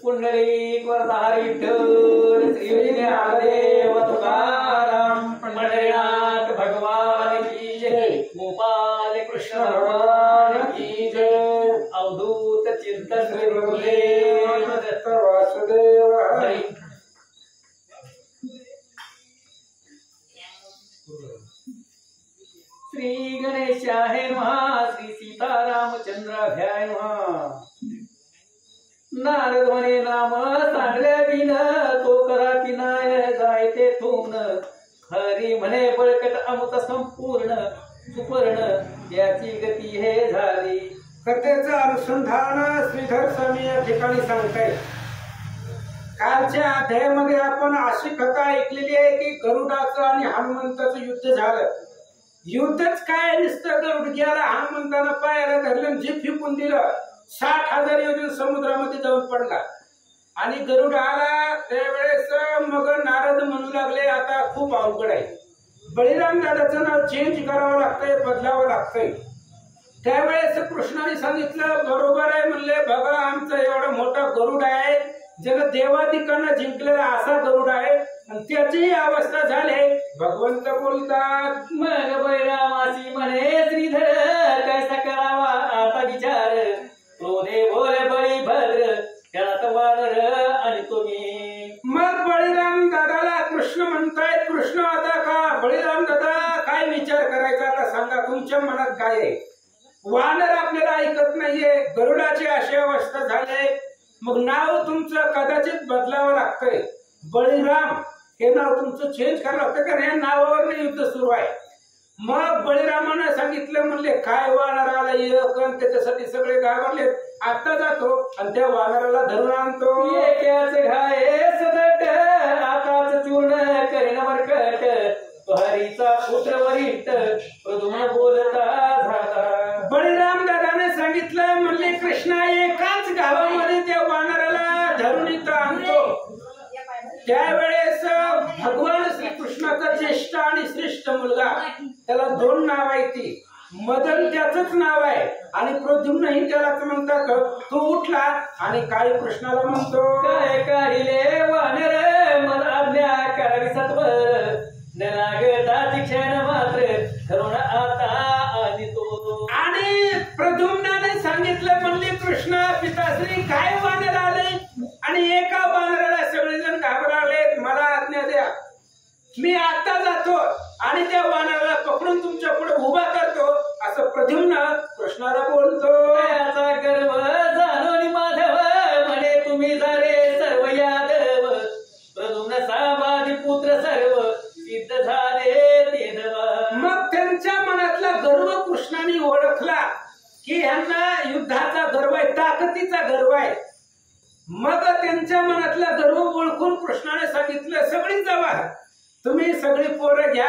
पुंडलिक वरदारी विठ्ठल श्री ज्ञानदेव तुकाराम पंढरीनाथ भगवान की जय गोपाल कृष्ण भगवान की जय अवधूत चिंतन श्री गुरुदेव दत्त वासुदेव हरी श्री गणेशाय नमः श्री सीतारामचंद्राभ्याय नमः नारद म्हणे नाम सांगल्या बिन तो करा पिनाय जाय तेथून हरी म्हणे बळकट अमृत संपूर्ण सुपर्ण याची गती हे झाली. कथेचं अनुसंधान श्रीधर स्वामी या ठिकाणी सांगताय. कालच्या अध्यायामध्ये आपण अशी कथा ऐकलेली आहे की गरुडाचं आणि हनुमंताचं युद्ध झालं. युद्धच काय नुसतं गरुडग्याला हनुमंतानं पायाला धरलं जीप फिकून दिलं. 60,000 योजन समुद्रामध्ये जाऊन पडला आणि गरुड आला. त्यावेळेस मग नारद म्हणू लागले आता खूप अवघड आहे, बळीराम दादाचं नाव चेंज करावं लागतंय, बदलावं लागतंय. त्यावेळेस कृष्णाने सांगितलं बरोबर आहे म्हणले, बघा आमचा एवढा मोठा गरुड आहे ज्यानं देवादिकांना जिंकलेला असा गरुड आहे आणि त्याची अवस्था झाली. भगवंत बोलतात मग बळीरामासी म्हणे श्रीधर कैसा करावा आता विचार, क्रोधे बोले बळी भद्र त्याला वानर आणि तुम्ही. मग बळीराम दादाला कृष्ण म्हणतायत, कृष्ण आता का बळीराम दादा काय विचार करायचा आता सांगा, तुमच्या मनात काय आहे. वानर आपल्याला ऐकत नाहीये, गरुडाची अशी अवस्था झाली, मग नाव तुमचं कदाचित बदलावं लागतंय. बळीराम हे नाव तुमचं चेंज करावं लागतं कारण या नावावर युद्ध सुरू आहे. मग बळीरामानं सांगितलं म्हणले काय वानराला एक आणि त्याच्यासाठी सगळे घाबरले. आता जातो आणि त्या वानराला धरून आणतो. एकाच घाये सदट आताच चूर्ण करीन मरकट, हरीचा पुत्र वरिष्ठ प्रद्युम्न बोलता झाला. बळीराम दादाने सांगितलं म्हणले कृष्णा एकाच गावामध्ये त्या वानराला धरून इथं आणतो. त्यावेळेस भगवान श्रीकृष्णाचा ज्येष्ठ आणि श्रेष्ठ मुलगा, त्याला 2 नाव आहे. ती मदन त्याच नाव आहे आणि प्रद्युम्न ही त्यालाच म्हणतात. तो उठला आणि काय कृष्णाला म्हणतो काय काढिले वानर मला आज्ञा करावी सत्वर, न लागता क्षण मात्र करुण आता आणि तो. आणि प्रद्युम्नाने सांगितलं म्हणले कृष्ण पिताश्री काय वानर आले आणि एका वानराला सगळेजण घाबरले, मला आज्ञा द्या, मी आता जातो आणि त्या वानराला पकडून तुमच्या पुढे उभा करतो असं प्रद्युम्न कृष्णाला बोलतो. त्याचा गर्व जाणून माधव म्हणे तुम्ही झाले सर्व यादव, प्रद्युम्न सामादी पुत्र सर्व सिद्ध झाले ते देवा. मग त्यांच्या मनातला गर्व कृष्णाने ओळखला की यांना युद्धाचा गर्व आहे, ताकदीचा गर्व आहे. मग त्यांच्या मनातला गर्व ओळखून कृष्णाने सांगितलं सगळी जावा, तुम्ही सगळी पोरं घ्या,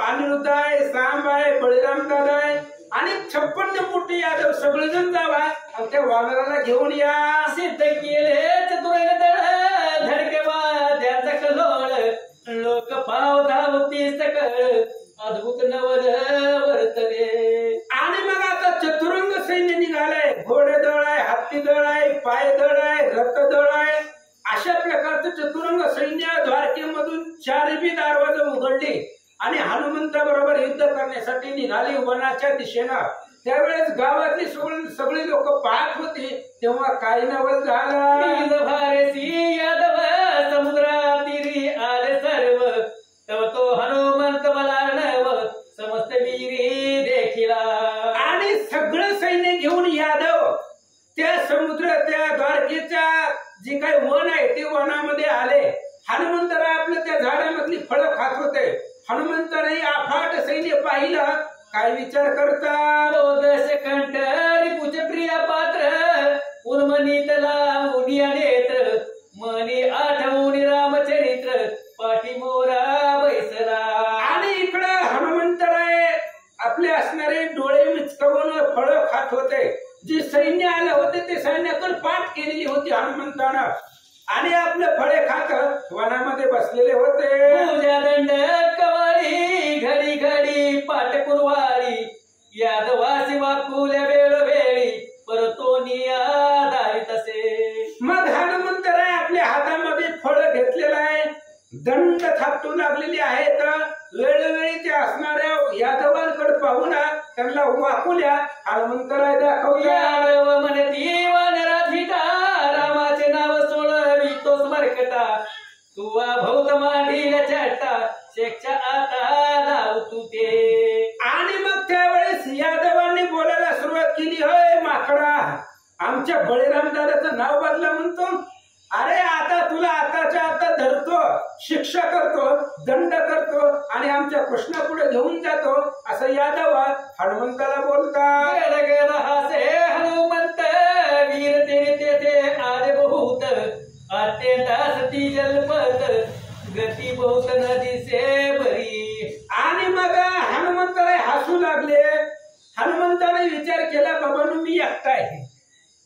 अनिरुद्ध आहे, सांब आहे, बळीराम दादा आहे आणि 56 कोटी यादव सगळेजण जावा आणि त्या वानराला घेऊन या. सिद्ध केले चतुरंग दळ धडकेवा त्याचा कलोळ, लोक पाव धावती सकळ अद्भुत नवल वर्तले. आणि मग आता चतुरंग सैन्य निघालंय, घोडे दळ आहे, हत्ती दळ आहे, पाय दळ आहे, रथ दळ आहे. अशा प्रकारचं चतुरंग सैन्य द्वारकेमधून 4 दरवाजे उघडले आणि हनुमंताबरोबर युद्ध करण्यासाठी निघाली वनाच्या दिशेनं. त्यावेळेस गावातली सगळी लोक पाहत होती तेव्हा काय नवल झालं. भारसी यादव समुद्रातीरी आले सर्व, तव तो हनुमंत बलार्णव समस्त वीरी देखिला. आणि सगळं सैन्य घेऊन यादव त्या त्या द्वारकेच्या जे काही वन आहे ते वनामध्ये आले. हनुमंतराय आपलं त्या झाडामधली फळं खात होते. हनुमंतराय अफाट सैन्य पाहिलं, काय विचार करतात. दश कंठ रिपुच प्रिय पात्र उन्मनीतला मुनिया नेत्र, मनी आठवून रामचरित्र पाठी मोरा बैसला. आणि इकडं हनुमंतराय आपले असणारे डोळे मिचकवून फळं खात होते. जे सैन्य आलं होते ते सैन्यातून पाठ केलेली होती हनुमंतानं आणि आपले फळे खात वनामध्ये बसलेले होते. पूजा दंड कवाळी घडी घडी पाठ कुरवाळी, यादवासी वाकुल्या वेळोवेळी परतोनिया दारी तसे. मग हनुमंतराय दंड थापटू लागलेली आहेत. वेळोवेळी ते असणाऱ्या यादवांकडे पाहून त्यांना वाकुल्या हनुमंतराय दाखवल्या. यादव म्हणती वानराधिका रामाचे नाव सोडवितोस मरकटा तुवा भौत मांडीला चट्टा शेकच्या आता नाव तू ते. आणि मग त्यावेळेस यादवांनी बोलायला सुरुवात केली. होय माकडा, आमच्या बळीराम दादाचं नाव बदला म्हणतो. अरे आता तुला आताच्या आता धरतो, शिक्षा करतो, दंड करतो आणि आमच्या कृष्णापुढे घेऊन जातो असं यादव हनुमंताला बोलतात. हासे हनुमंत वीर तेरे तेथे आले बहुत अत्यंत सती जलपत गती बहुत नदी से बरी. आणि मग हनुमंताला हसू लागले. हनुमंताने विचार केला, बाबांनो मी एकटा आहे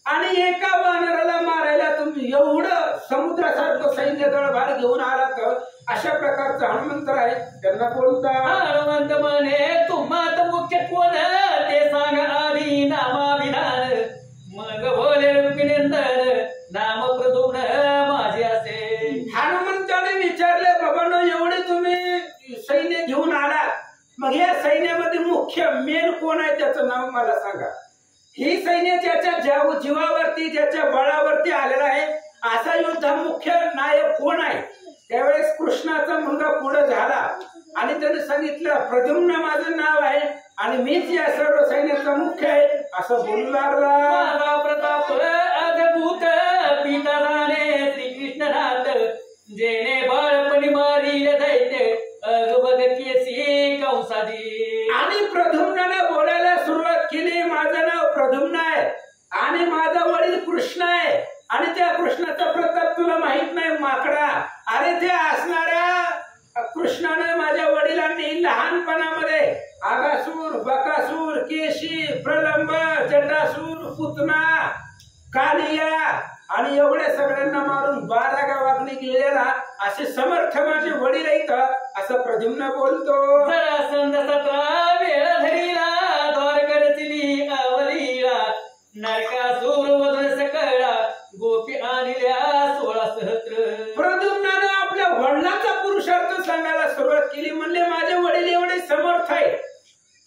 आणि एका वानराला मारायला तुम्ही एवढं समुद्रासारखं सैन्य दळभार घेऊन आलात. अशा प्रकारचं हनुमंतराय त्यांना बोलता. हनुमंत म्हणे तुम्हात मुख्य कोण ते सांगा आधी नामाभिधान मग बोले रुक्मिणीनंदन नाम प्रद्युम्न माझे असे. हनुमंताने विचारले, बाबांनो एवढे तुम्ही सैन्य घेऊन आलात, मग या सैन्यामध्ये मुख्य मेन कोण आहे त्याचं नाव मला सांगा. ही सैन्य ज्याच्या जीवावरती ज्याच्या बळावरती आलेला आहे असा युद्ध मुख्य नायक कोण आहे. त्यावेळेस कृष्णाचा मुलगा पुढे झाला आणि त्याने सांगितलं प्रद्युम्न माझं नाव आहे आणि मीच या सर्व सैन्याचा मुख्य आहे असं बोलू लागला. माझा प्रताप अद्भुत पिता जाणे श्रीकृष्णनाथ जेने बाळपणी मारिले दैत्य अगबग केसी कंसादी. आणि प्रद्युम्नाने बोलायला सुरुवात केली. माझं नाव प्रद्युम्न आहे आणि माझा वडील कृष्ण आहे आणि त्या कृष्णाचा प्रताप तुला माहित नाही माकडा. अरे ते असणाऱ्या कृष्णाने माझ्या वडिलांनी लहानपणामध्ये आगासूर, बकासूर, केशी, प्रलंब, जटासूर, पुतना, कालिया आणि एवढ्या सगळ्यांना मारून 12 गावाकडे गेलेला असे समर्थ माझे वडील आहेत असं प्रद्युम्न बोलतो. जरासंध 17 वेळा धरीला द्वारकडची अवलीला नरकासूर वधून सकळा गोपी आणल्या 16 सहस्त्र. प्रद्युम्नाने आपल्या वडिलांचा पुरुषार्थ सांगायला सुरुवात केली. म्हणले माझे वडील एवढे समर्थ आहे,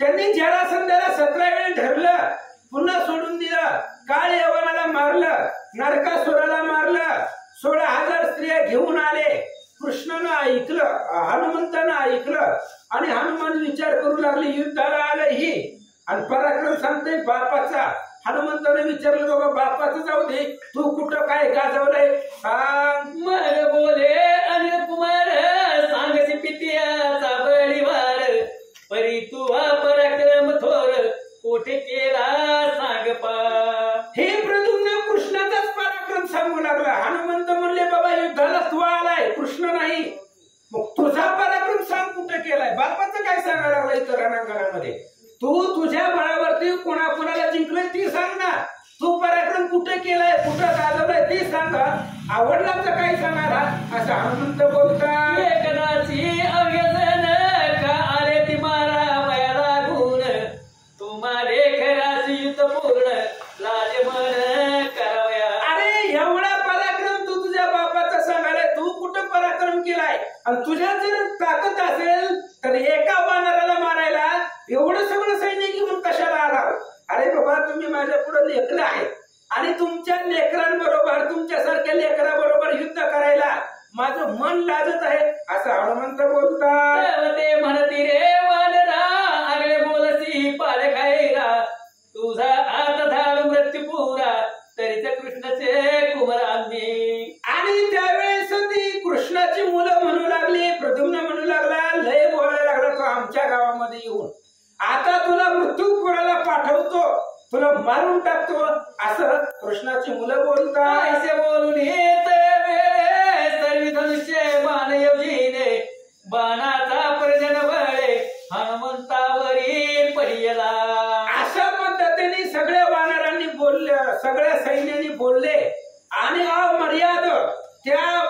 त्यांनी जरासंधाला 17 वेळ धरलं, पुन्हा सोडून दिलं, काळ यवनाला मारलं, नरकासुराला मारलं, 16,000 स्त्रिया घेऊन आले. कृष्णानं ऐकलं, हनुमंतानं ऐकलं आणि हनुमान विचार करू लागले युद्धाला आलं ही आणि पराक्रम सांगते बापाचा. हनुमंताने विचारलं बाबा बापाचं जाऊ दे, तू कुठं काय गाजवलंय सांग. मग बोले अनिल कुमार सांगसी पित्याचा बळीवार परी तू पराक्रम थोर कोठे केला सांग पा. हे प्रद्युम्न कृष्णाचाच पराक्रम सांगू लागला. हनुमंत म्हणले बाबा युद्धाला तू आलाय, कृष्ण नाही, मग तुझा पराक्रम सांग कुठे केलाय. बापाचं काय सांगायला लागला इतर रणांगणामध्ये. तू तुझ्या बळावरती कोणाला जिंकलंय ती सांग ना. तू पराक्रम कुठे केलाय, कुठं गाजवलाय ते सांग. आवडलाच काय सांगणार असं हनुमंत बोलतात. एकदाची अव्यसन का आले ती मारा वया लागून तुम्हाला खराची युद्ध पूर्ण लाज मन करावया. अरे एवढा पराक्रम तू तुझ्या बापाचा सांगायला, तू कुठं पराक्रम केलाय आणि तुझ्या जर ताकद असेल तर एका वानराला मारायला एवढं सगळं सैन्य घेऊन कशाला आला. अरे बाबा तुम्ही माझ्या पुढे लेकरं आहेत आणि तुमच्या लेकरांबरोबर तुमच्यासारख्या लेकराबरोबर युद्ध करायला माझं मन लाजत आहे असं हनुमंत बोलतात. ते म्हणती रे वानरा आगळे बोलसी पाल खायरा तुझा आता झाला मृत्यू पुरा तरीच कृष्णाचे कुमार आम्ही. आणि त्यावेळेस ती कृष्णाची मुलं म्हणू लागली, प्रद्युम्न म्हणू लागला, लय बोलायला लागला तो आमच्या गावामध्ये येऊन आता तुला मृत्यूपुराला पाठवतो, तुला मारून टाकतो असं कृष्णाची मुलं बोलतात. ऐसे बोलून येत सर्व धनुष्य बाण योजीने बाणाचा पर्जन बळे हनुमंतावरी पडियला. अशा पद्धतीने सगळ्या वानरांनी बोलले, सगळ्या सैन्याने बोलले आणि अमर्याद त्या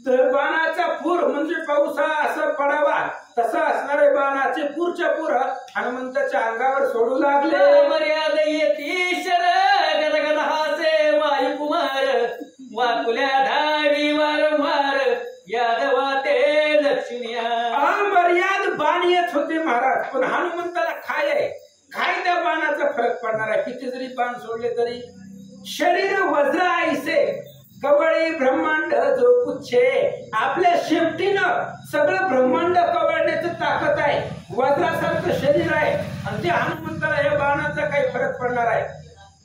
बाणाचा पूर म्हणजे पावसा असं पडावा तसं असणारे बाणाचे पूरच्या पूर हनुमंताच्या अंगावर सोडू लागले. मर्याद येती शर गदगद हासे वायू कुमार वाकुल्या धावी वारंवार यादवा ते बाण येत होते महाराज, पण हनुमंताला काय आहे, काय त्या बाणाचा फरक पडणार आहे? किती जरी बाण सोडले तरी शरीर वज्र आईसे कवळे ब्रह्मांड जो पुच्छे. आपल्या शेपटीनं सगळं ब्रह्मांड कवळण्याचं ताकद आहे, वज्रासारखं शरीर आहे, आणि ते हनुमंताला या बाणाचा काही फरक पडणार आहे?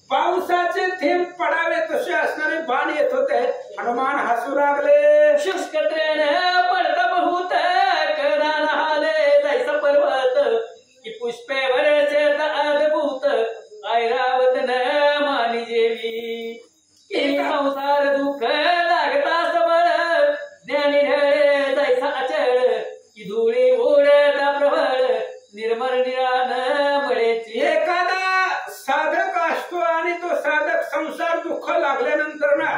पावसाचे थेंब पडावे तसे असणारे बाण येत होते. हनुमान हसू लागले. शुष्क ट्रेन पडता बहुत करान हाले जैसा पर्वत की पुष्पे भरचे अद्भुत ऐरावत न मानी जेवी की संसार दुःख लागता सबळ ज्ञानी ढळे जैसा अचळ की धुळी उडता प्रबळ निर्मळ निरान मळेची. एखादा साधक असतो आणि तो साधक संसार दुःख लागल्यानंतर ना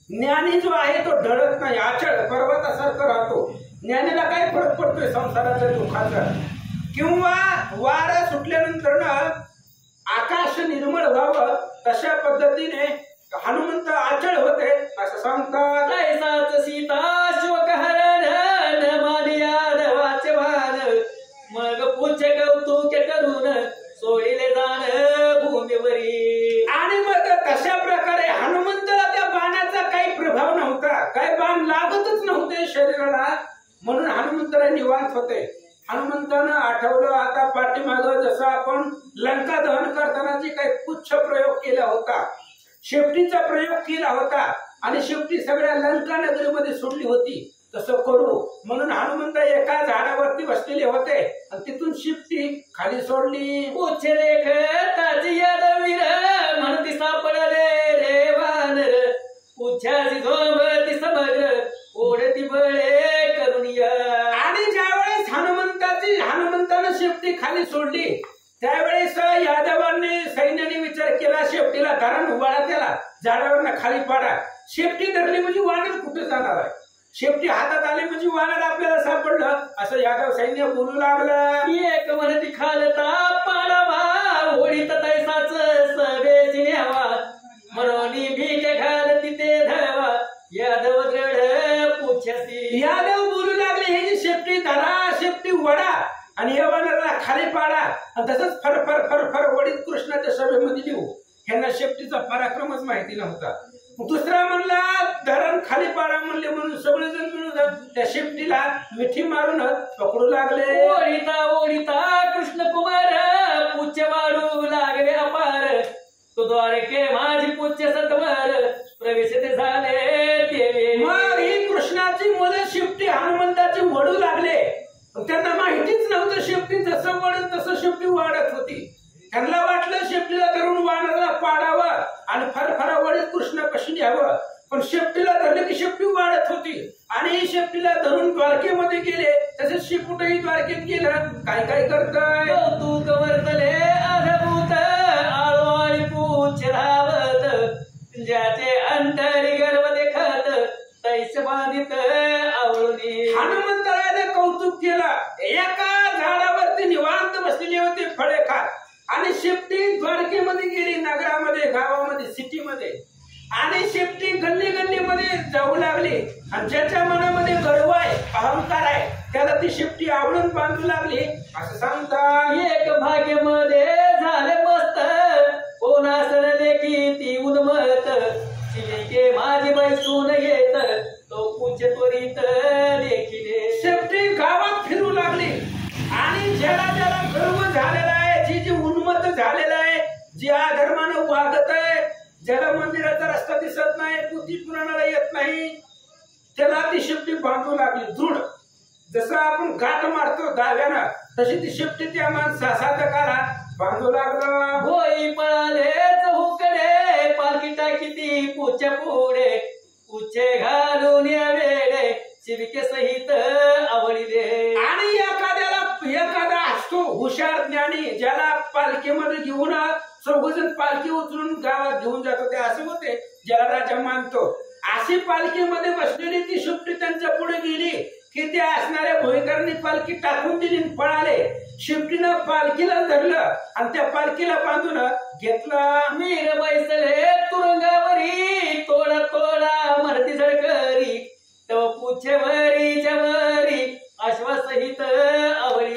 ज्ञानी जो आहे तो ढळत नाही, अचळ पर्वतासारखं राहतो. ज्ञानीला काय फरक पडतोय संसाराच्या दुःखाचा? किंवा वारा सुटल्यानंतर ना आकाश निर्मळ व्हावं तशा पद्धतीने हनुमंत अचळ होते असं सांगतात. ऐसाच सीता शिवकहरण न मानिया देवाचे भान मग पूछ कौतुक करून सोडिले जाण भूमीवरी. आणि मग तशा प्रकारे हनुमंताला त्या बाणाचा काही प्रभाव नव्हता, काय बाण लागतच नव्हते शरीराला, म्हणून हनुमंताला निवांत होते. हनुमंतानं आठवलं आता पाठीमागं जसं आपण लंका दहन करताना जे काही पुच्छ प्रयोग केला होता, शेपटीचा प्रयोग केला होता आणि शेपटी सगळ्या लंका नगरीमध्ये सोडली होती, तसं करू म्हणून हनुमंत एका झाडावरती बसलेले होते आणि तिथून शेपटी खाली सोडली. पूछ रेख ताची यादवीर म्हणती सापडले रे वानर पूछाची झोंबती समग्र ओढती बळे करुणिया. आणि ज्यावेळेस हनुमंतानं शेपटी खाली सोडली त्यावेळेस यादवांनी सैन्याने विचार केला शेपटीला धरण उभारा, त्याला झाडावरनं खाली पाडा. शेपटी धरली म्हणजे वानर कुठे जाणार आहे, शेपटी हातात आली म्हणजे वानर आपल्याला सापडलं असं यादव सैन्य बोलू लागलं. एक म्हणती खालता पाडावा ओढीत तैसाच सवेची न्यावा म्हणून भीक घालती ते धरावा यादव दृढ पूछसी. यादव बोलू लागले हे जी शेपटी धरा, शेपटी वडा आणि या वानराला खाली पाडा आणि तसंच फर फर फर फर वडीत कृष्णाच्या सभेमध्ये लिहू. ह्यांना शेपटीचा पराक्रमच माहिती नव्हता. दुसरा म्हणला धरण खाली पाडा म्हणले म्हणून सगळेजण मिळून त्या शेपटीला मिठी मारून पकडू लागले. ओढीता ओढीता कृष्ण कुमार पूछ वाढू लागले अपार तो द्वारके माझी पूछ सत्वर प्रवेश ते झाले ते. मग ही कृष्णाची मुले शेपटी हनुमंताची वडू लागले. त्यांना माहितीच नव्हतं शेपटी जसं वडत तसं शेपटी वाढत होती. त्यांना वाटलं शेपटीला धरून वानराला पाडावं आणि फरफरा वडीत कृष्णापाशी न्यावं, पण शेपटीला धरले की शेपटी वाढत होती आणि शेपटीला धरून द्वारकेमध्ये गेले. तसेच शेपूटही द्वारकेत गेलं. काय काय करताय कौतुक वर्तले अद्भुत आळवाळी पूछ धावत ज्याचे अंतरी गर्व देखत तैस बाधित आवळूनी. हनुमंताने कौतुक केलं. एका झाडावरती निवांत बसलेले होते फळे खात आणि शेपटी द्वारकेमध्ये गेली, नगरामध्ये गावामध्ये सिटीमध्ये, आणि शेपटी गल्ली गल्लीमध्ये जाऊ लागली. आणि ज्याच्या मनामध्ये गर्व आहे अहंकार आहे त्याला ती शेपटी आवडून बांधू लागली असं सांगतात. एक भाग्यमध्ये झाले मस्त कोणासन देखी ती उन्मत शिलिके माझी बैसून येत तो पूछ त्वरित देखिले. शेपटी गावात फिरू लागली आणि ज्याला ज्याला गर्व झालेला आहे, जी जी उन्मत्त झालेला आहे, जी अधर्मानं वागत आहे, ज्याला मंदिराचा रस्ता दिसत नाही, बुद्धी पुराणाला येत नाही, त्याला ती शेपटी बांधू लागली दृढ. जसं आपण गाठ मारतो दाव्यानं तशी ती शेपटी त्या साधकाला बांधू लागला. होई पळाले चहूकडे पालखी टाकीती पूछ पुढे पूछे घालून या वेळे शिविके सहित आवडीले. आणि एखादा असतो हुशार ज्ञानी ज्याला पालखीमध्ये घेऊन चौघजण पालखी उचलून गावात घेऊन जातो, ते असे होते ज्याला राजा मानतो. अशी पालखीमध्ये बसलेली ती शेपटी त्यांच्या पुढे गेली की त्या असणाऱ्या भोईकरांनी पालखी टाकून दिली, पळाले. शेपटीनं पालखीला धरलं आणि त्या पालखीला बांधून घेतलं. मीर बैसले तुरुंगावरी तोडा तोडा मरती झळकरी तो पूछेवरी जवरी अश्वासहित आवडी.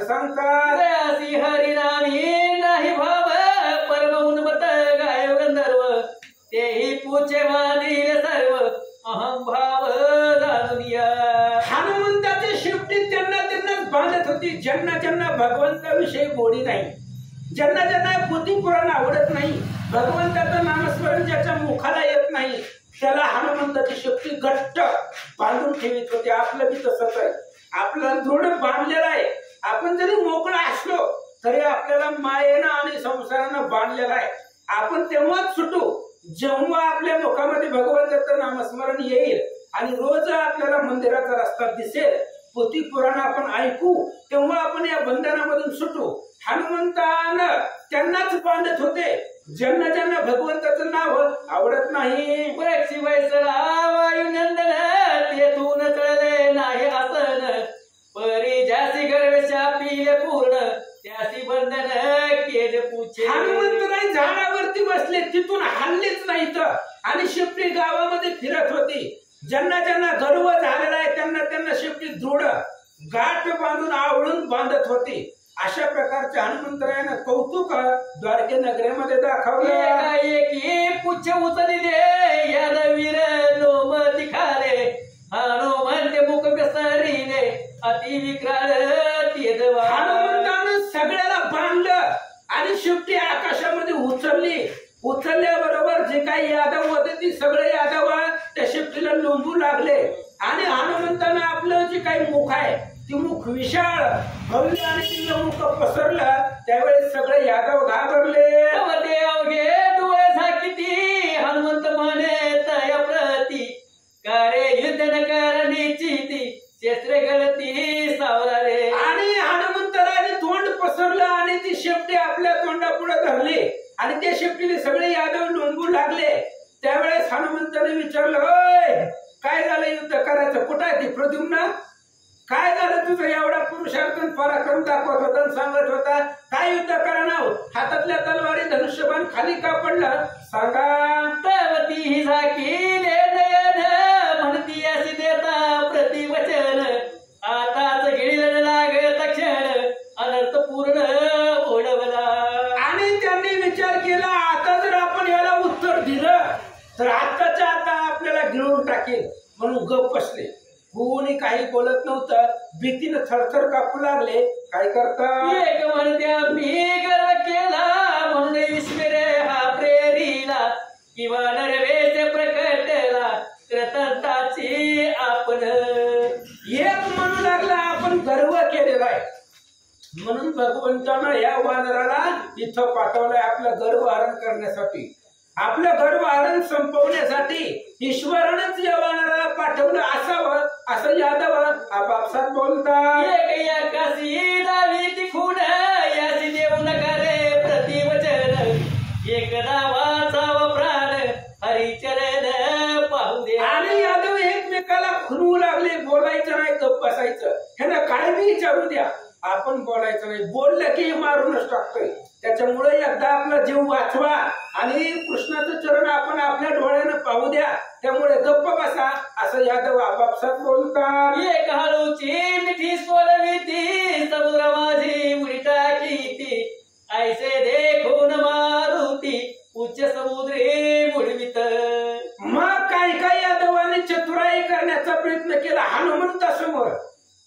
सांगतात. असी हरिनामी नाही भाव परम उन्मत गाय गंधर्व तेही पूचे वादिल सर्व अहम भाव जाणून या. हनुमंताच्या शेपटीत त्यांनाच बांधत होती. ज्यांना भगवंताविषयी गोडी नाही, ज्यांना बुद्धी पुराण आवडत नाही, भगवंताचं नामस्मरण ज्याच्या मुखाला येत नाही, त्याला हनुमंताची शक्ती घट्ट बांधून ठेवीत होती. आपलं बी तसंच आहे. आपला दृढ बांधलेला आहे. आपण जरी मोकळा असलो तरी आपल्याला मायेनं आणि संसारानं बांधलेला आहे. आपण तेव्हाच सुटू जेव्हा आपल्या मुखामध्ये भगवंताचं नामस्मरण येईल आणि रोज आपल्याला मंदिराचा रस्ता दिसेल, पोथी पुराण आपण ऐकू, तेव्हा आपण या बंधनामधून सुटू. हनुमंतानं त्यांनाच बांधत होते ज्यांना भगवंताचं नाव आवडत नाही. पक्षी वैसला वायुनंदन तेथून चळले नाही आसन परी ज्यासी गर्वेशा पिले पूर्ण त्यासी बंधन केज पूछे. हनुमंतराय झाडावरती बसले, तिथून हल्लेच नाहीत आणि शेपटी गावामध्ये फिरत होती. ज्यांना गर्व झालेला आहे त्यांना शेपटी दृढ गाठ बांधून आवळून बांधत होती. अशा प्रकारचे हनुमंतरायानं कौतुक द्वारके नगरीमध्ये दाखवलं. एकाएकी पुच्छ उचलिले यादवीर लोम दिखाले हनुमंत मुख बेसरिले अति विक्राळ तेजवा. हनुमंतानं सगळ्याला बांधलं आणि शेपटी आकाशामध्ये उचलल्याबरोबर जे काही यादव होते ती सगळे यादव त्या शेपटीला लोंबू लागले आणि हनुमंतानं आपलं जे काही मुख आहे ती मुख विशाळ भव्य आणि तिचं मुख पसरलं. त्यावेळेस सगळे यादव घाबरले. ते अवघे डोळे झाकिती हनुमंत म्हणे तया प्रती करे युद्ध न करण्याची ती शस्त्रे गळती सावराले. आणि हनुमंतराने तोंड पसरलं आणि ती शेपटी आपल्या तोंडापुढे धरली आणि त्या शेपटीने सगळे यादव लोंबू लागले. त्यावेळेस हनुमंताने विचारलं, होय काय झालं, युद्ध करायचं, कुठं आहे ती प्रद्युम्न, काय झालं तुझं एवढा पुरुषार्थ पराक्रम दाखवत होता, सांगत होता, काय युद्ध करणार, हातातल्या तलवारी धनुष्यबाण खाली का पडलं, सांगा. तवती ही झाकीले नयन म्हणती अशी देता प्रतिवचन आताच गिळीला लागत क्षण अनर्थ पूर्ण ओढवला. आणि त्यांनी विचार केला, आता जर आपण याला उत्तर दिलं तर आताच्या आता आपल्याला गिळून टाकेल, म्हणून गप बसले. कोणी काही बोलत नव्हतं. भीतीनं थरथर कापू लागले. काय करता, एक म्हणत्या मी गर्व केला म्हणून विश्वरे हा प्रेरीला किंवा नरवेश प्रकटला कृतज्ञताची आपण. एक म्हणू लागला आपण गर्व केलेला आहे म्हणून भगवंतानं या वानराला इथं पाठवलंय आपलं गर्व हरण करण्यासाठी. आपलं गर्व हरण संपवण्यासाठी ईश्वरानंच या वानराला पाठवलं असावं असं यादव आपापसात बोलतात. एक एकाशी दावी तिखून याची देऊ नका रे प्रतिवचन एकदा वाचावा प्राण हरिचरण पाहू दे. आणि यादव एकमेकाला खुनवू लागले. बोलायचं नाही, गप्प बसायचं. ह्यांना काय बी विचारू द्या, आपण बोलायचं नाही. बोललं की मारूनच टाकतोय. त्याच्यामुळे एकदा आपला जीव वाचवा आणि कृष्णाचं चरण आपण आपल्या डोळ्यानं पाहू द्या. त्यामुळे गप्प बसा असं यादव आपापसात बोलतात. एक हळूची मिठी सोडविती समुद्र माझी उडी टाकीती ऐसे देखून मारुती उच्च समुद्री बुडवित. मग काही यादवाने चतुराई करण्याचा प्रयत्न केला हनुमंतासमोर.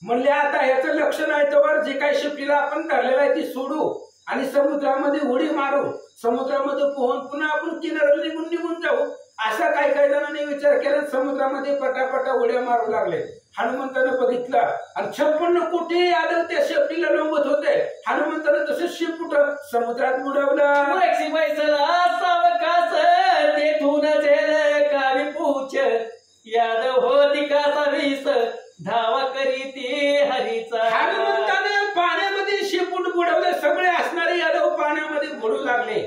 म्हणले आता ह्याचं लक्ष नाही तर जे काही शेपटीला आपण धरलेलं आहे ती सोडू आणि समुद्रामध्ये उडी मारू. समुद्रामध्ये पोहून पुन्हा आपण किनाऱ्याला निघून जाऊ असा काही जणांनी विचार केला. समुद्रामध्ये पटापटा उड्या मारू लागले. हनुमंतानं बघितलं आणि 56 कोटी यादव त्या शेपटीला लोंबत होते. हनुमंतानं तसंच शेपूट समुद्रात बुडवलं. सावकाश तेथून झेल कावी पूछ यादव होती कासा वीस धावा करीती हरीचा. हनुमंताने पाण्यामध्ये शेपूट बुडवले. सगळे असणारे यादव पाण्यामध्ये बुडू लागले.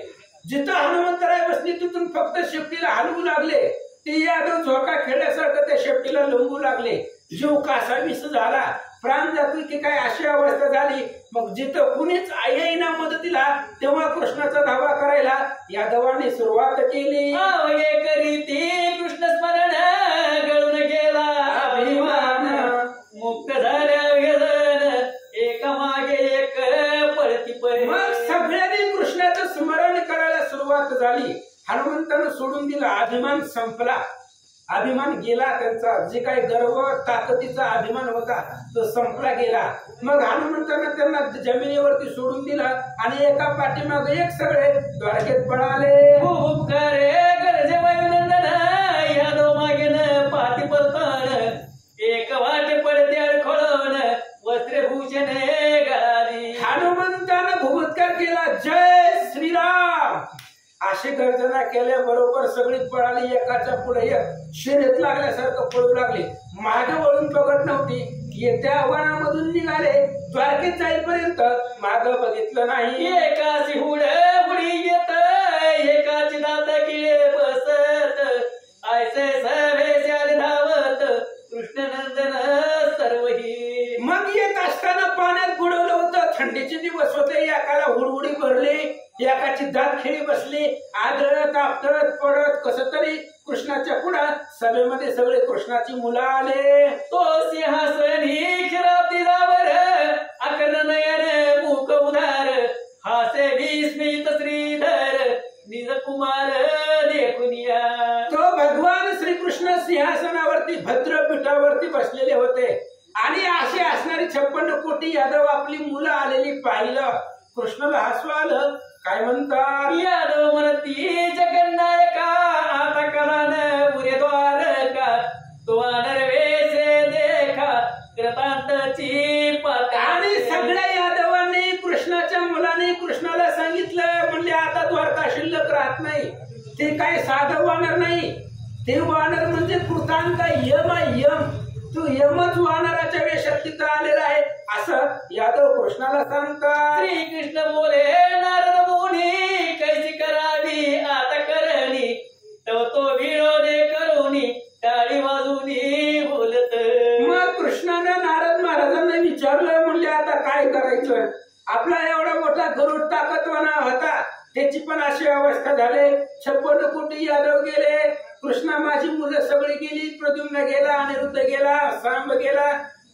जिथं हनुमंतराय बसली तिथून फक्त शेपटीला हलवू लागले. ते यादव झोका खेळल्यासारखं त्या शेपटीला लोंबू लागले. जीव कासावीस झाला. प्राण जातो की काय अशी अवस्था झाली. मग जिथं कुणीच येईना मदतीला तेव्हा कृष्णाचा धावा करायला यादवाने सुरुवात केली. करीती कृष्ण स्मरण गळून गेला अभिमान मुक्त झाल्या व्यसन एका मागे एक प्राप्त झाली. हनुमंतानं सोडून दिला, अभिमान संपला, अभिमान गेला त्यांचा. जे काही गर्व ताकदीचा अभिमान होता तो संपला गेला. मग हनुमंतानं त्यांना जमिनीवरती सोडून दिला आणि एका पाठीमाग एक सगळे द्वारकेत पळाले. खूप करे गरजे वायुनंदन यादव मागेन पाठी परतण एक वाटे पडते अडखळण वस्त्रभूषण गळाली. हनुमंतानं भूभत्कार केला, जय श्रीराम अशी गर्जना केल्याबरोबर सगळी पळाली, एकाच्या पुढे एक शर्यत लागल्यासारखं पळू लागले. मागे वळून बघत नव्हती. येत्या आव्हानामधून निघाले, द्वारकेत जाईपर्यंत माग बघितलं नाही. एकाची हुड उडी येत एकाची दात किळे बसत ऐसे सभेशाल धावत कृष्णनंदन सर्वही. मग येत असताना पाण्यात बुडवलं होतं. थंडीचे दिवस होते, एकाला हुडहुडी भरली, एकाची दात खिळी बसली. आदळत आपटत पडत कस तरी कृष्णाच्या पुढे सभेमध्ये सगळे कृष्णाची मुलं आले. तो सिंहासनी क्षीराब्दीवर अकर्ण नयन मुख उधार हासे विस्मित श्रीधर निज कुमार देखुनिया. तो भगवान श्रीकृष्ण सिंहासनावरती भद्रपीठावरती बसलेले होते आणि असे असणारी 56 कोटी यादव आपली मुलं आलेली पाहिलं. कृष्णाला हसू आलं. काय म्हणतात, यादव म्हणती जगन्नायका आता करान पुरे द्वारका तो नरवेसे देखा कृतांतची पाता. आणि सगळ्या यादवांनी कृष्णाच्या मुलांनी कृष्णाला सांगितलं, म्हणले आता द्वारका शिल्लक राहत नाही. ते काय साधं वानर नाही, ते वानर म्हणजे कृतांत यम आहे, यम. तू यमच वानराच्या वेशात तिथं आलेला आहे असं यादव कृष्णाला सांगतात. श्रीकृष्ण बोले नारद मुनी कैसी करावी आता करणी तो विनोदे करुणी टाळी वाजूनी बोलत. मग कृष्णाने नारद महाराजांना विचारलं, म्हणले आता काय करायचं. आपला एवढा मोठा गरुड ताकदवाना होता, त्याची पण अशी अवस्था झाली. 56 कोटी यादव गेले. कृष्णा माझी मुलं सगळी गेली. प्रद्युम्न गेला, अनिरुद्ध गेला, सांब गेला.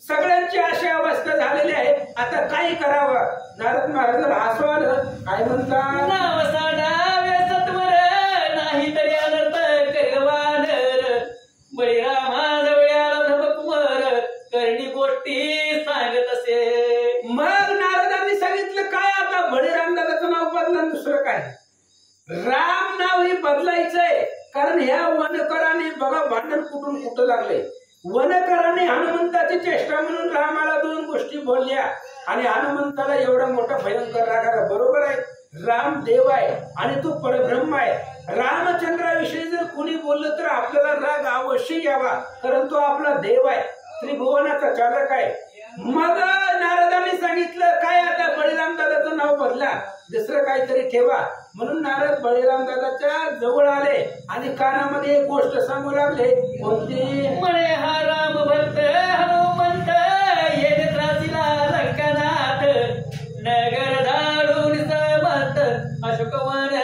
सगळ्यांची अशी अवस्था झालेली आहे. आता काय करावं. नारद महाराजांना हसू आलं. काय म्हणतात, नाव साडावे सत्वर नाही तरी अनर्थ करवानर बळीरामा जवळ्याला धबकुमर करणी गोष्टी सांगत असे. मग नारदांनी सांगितलं, काय आता बळीराम दादाचं नाव बदला, दुसरं काय. राम नाव हे बदलायचंय, कारण ह्या वनकराने बघा भांडण कुठून कुठं लागले. वनकराने हनुमंताची चेष्टा म्हणून रामाला 2 गोष्टी बोलल्या आणि हनुमंताला एवढा मोठा भयंकर राग आला. बरोबर आहे, राम देव आहे आणि तो परब्रह्म आहे. रामचंद्राविषयी जर कोणी बोललं तर आपल्याला राग अवश्य यावा, कारण तो आपला देव आहे, त्रिभुवनाचा चालक आहे. मग नारदांनी सांगितलं, काय आता बळीराम दादाचं नाव बदला, दुसरं काहीतरी ठेवा. म्हणून नारद बळीराम दादाच्या जवळ आले आणि कानामध्ये एक गोष्ट सांगू लागले. कोणती, म्हणे हा राम भक्त हनुमंत येणे त्रासीला लंकनाथ नगर धाडून समंत अशोकवन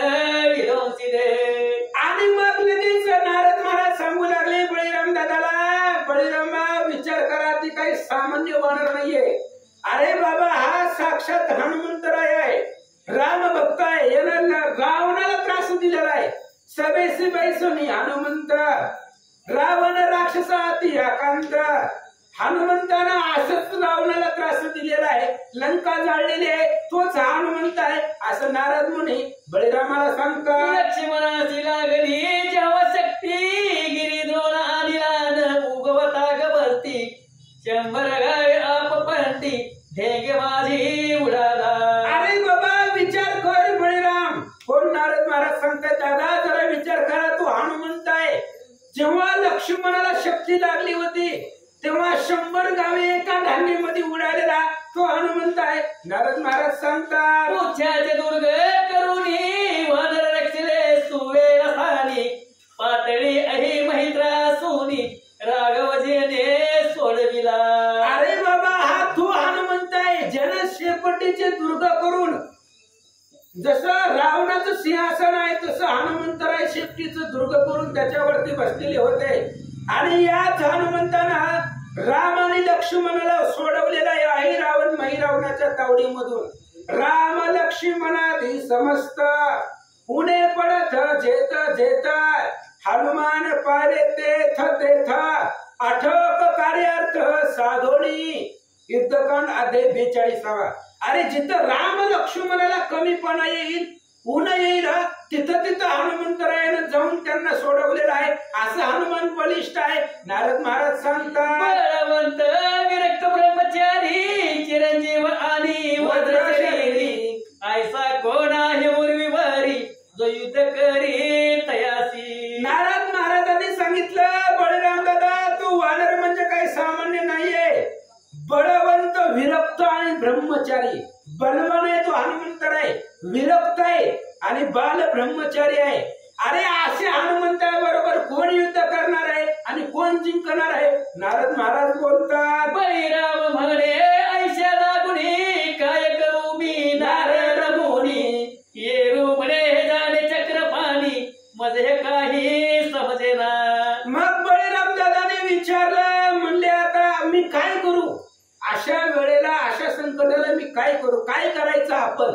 विध्वंसी दे. आणि मग लगेच नारद महाराज सांगू लागले बळीराम दादाला, बळीरामा विचार करा, ती काही सामान्य वानर नाहीये. अरे बाबा, हा साक्षात हनुमंतराय आहे, राम भक्त आहे. याला रावणाला त्रास दिलेला आहे. सबेसी बैसोनी हनुमंत रावण राक्षसा अति आकांत. हनुमंतानं असंच रावणाला त्रास दिलेला आहे, लंका जाळलेली आहे, तोच हनुमंत आहे असं नारद मुनी बळीरामाला सांगतात. लक्ष्मणाची लागली जेव्हा शक्ती गिरिद्रोण आदिलान उगवता गभरती 100 गावे आपपंती ढेगे माझी उडाला. अरे बाबा, विचार कर बळीराम. कोण नारद महाराज सांगतात, दादा जरा विचार करा, तो हनुमंत आहे. जेव्हा लक्ष्मणाला शक्ती लागली होती तेव्हा 100 गावे एका धान्यामध्ये उडालेला तो हनुमंत आहे. नारद महाराज सांगतात, उच्चाचे दुर्ग करुणी वानर रक्षले सुवे रसानी पातळी अहि महित्रा सोनी राघवजेने सोडविला. अरे बाबा, हा तो हनुमंत आहे ज्यानं शेपटीचे दुर्ग करून, जसं रावणाचं सिंहासन आहे तसं हनुमंतराय शेपटीचं दुर्ग करून त्याच्यावरती बसलेले होते. आणि याच हनुमंतानं राम आणि लक्ष्मणाला सोडवलेला आहे रावण महिरावणाच्या तावडीमधून. राम लक्ष्मणाधी समस्त उन्हे पडत जेत जेत हनुमान पारे तेथ तेथ आठक कार्यार्थ साधोणी युद्धकांड अध्याय 42. अरे जिथं राम लक्ष्मणाला कमीपणा येईल ऊन येईल तिथं तिथं हनुमंतरायानं जाऊन त्यांना सोडवलेलं आहे. असं हनुमान बलिष्ठ आहे. नारद महाराज सांगतात बळवंत विरक्त ब्रह्मचारी चिरंजीव आणि वज्र शरीरी ऐसा कोण आहे उर्वी वारी जो युद्ध करी तयासी. नारद महाराजांनी सांगितलं बळीराम दादा तू वानर म्हणजे काही सामान्य नाहीये. बळवंत विरक्त आणि ब्रह्मचारी. बलवान आहे तो हनुमंतर आहे, विरक्त आहे आणि बाल ब्रह्मचारी आहे. अरे असे हनुमंताबरोबर कोण युद्ध करणार आहे आणि कोण जिंकणार आहे. नारद महाराज बोलतात बळीराम म्हणे ऐशा लागुनी काय करू मी नारद मुनी येरू म्हणे जाणे चक्रपाणी मजे काही समजेना. मग बळीराम दादाने विचारलं म्हणले आता मी काय करू. अशा वेळेला अशा संकटाला मी काय करू, काय करायचं आपण.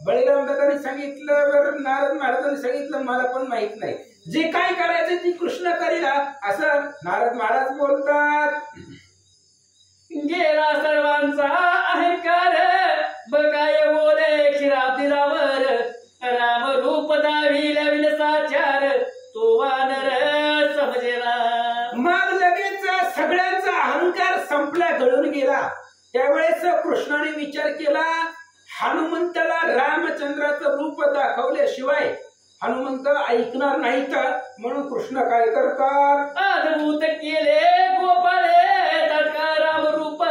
बळीराम दादाने सांगितलं बरं नारद महाराजांनी सांगितलं मला पण माहित नाही. जे काय करायचं ती कृष्ण करील असं नारद महाराज बोलतात. गेला सर्वांचा अहंकार बघाय बोले क्षीराब्दीरावर राम रूप दाविला विलसाचार तो वानर समजेना. मग लगेच सगळ्यांचा अहंकार संपला, गळून गेला. त्यावेळेस कृष्णाने विचार केला हनुमंताला रामचंद्राचं रूप दाखवल्याशिवाय हनुमंत ऐकणार नाहीत. म्हणून कृष्ण काय करतात अद्भुत केले गोपाळे तटका राम रूप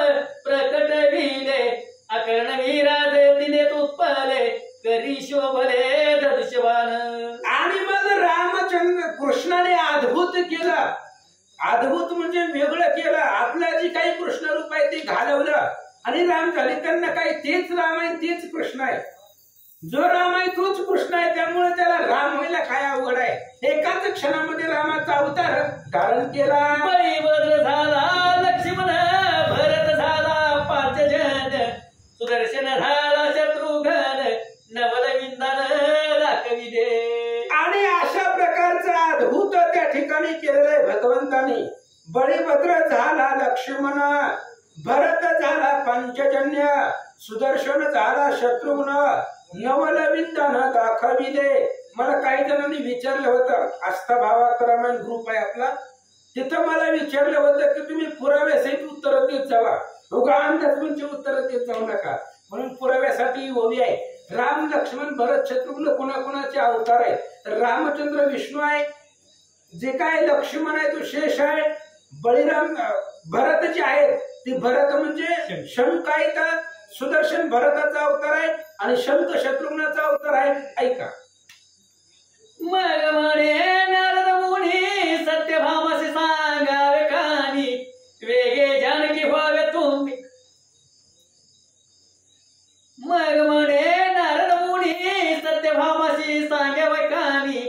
प्रकट विले अकर्ण विराज तिने उत्पले करी शोभले दर्शवान. आणि मग रामचंद्र कृष्णाने अद्भुत केलं. अद्भुत म्हणजे वेगळं केलं. आपलं जी काही कृष्ण रूप आहे ते घालवलं आणि राम झाले. त्यांना काही तेच राम आहे तेच कृष्ण आहे. जो राम आहे तोच कृष्ण आहे. त्यामुळे त्याला राम व्हायला काय अवघड आहे. एकाच क्षणामध्ये रामाचा अवतार धारण केला. बळीभद्र झाला लक्ष्मण भरत झाला पांचजन सुदर्शन झाला शत्रुघ्न नवल विंदान दाखविले. आणि अशा प्रकारचा अद्भुत त्या ठिकाणी केलेलं आहे भगवंतानी. बळीभद्र झाला लक्ष्मण, भरत झाला पंचजन्य, सुदर्शन झाला शत्रुघ्न, नवल विंदान दाखविले. मला काही जणांनी विचारलं होतं आस्था भावार्थ रामायण ग्रुप आहे आपला, तिथं मला विचारलं होतं की तुम्ही पुराव्यासहित उत्तर देत जावा, उगा अंदाज म्हणजे उत्तर देत जाऊ नका. म्हणून पुराव्यासाठी ओवी आहे. राम लक्ष्मण भरत शत्रुघ्न कोणाकोणाचे अवतार आहे. तर रामचंद्र विष्णू आहे, जे काय लक्ष्मण आहे तो शेष आहे, बळीराम भरत जे आहेत ते भरत म्हणजे शंख आहेत, सुदर्शन भरताचा अवतार आहे आणि शंख शत्रुघ्नाचा अवतार आहे. ऐका मग म्हणे नारद मुनी सत्यभामासी सांगावे कानी वेगे जानकी व्हावे तुम्ही. मग म्हणे नारद मुनी सत्यभामासी सांगावे कानी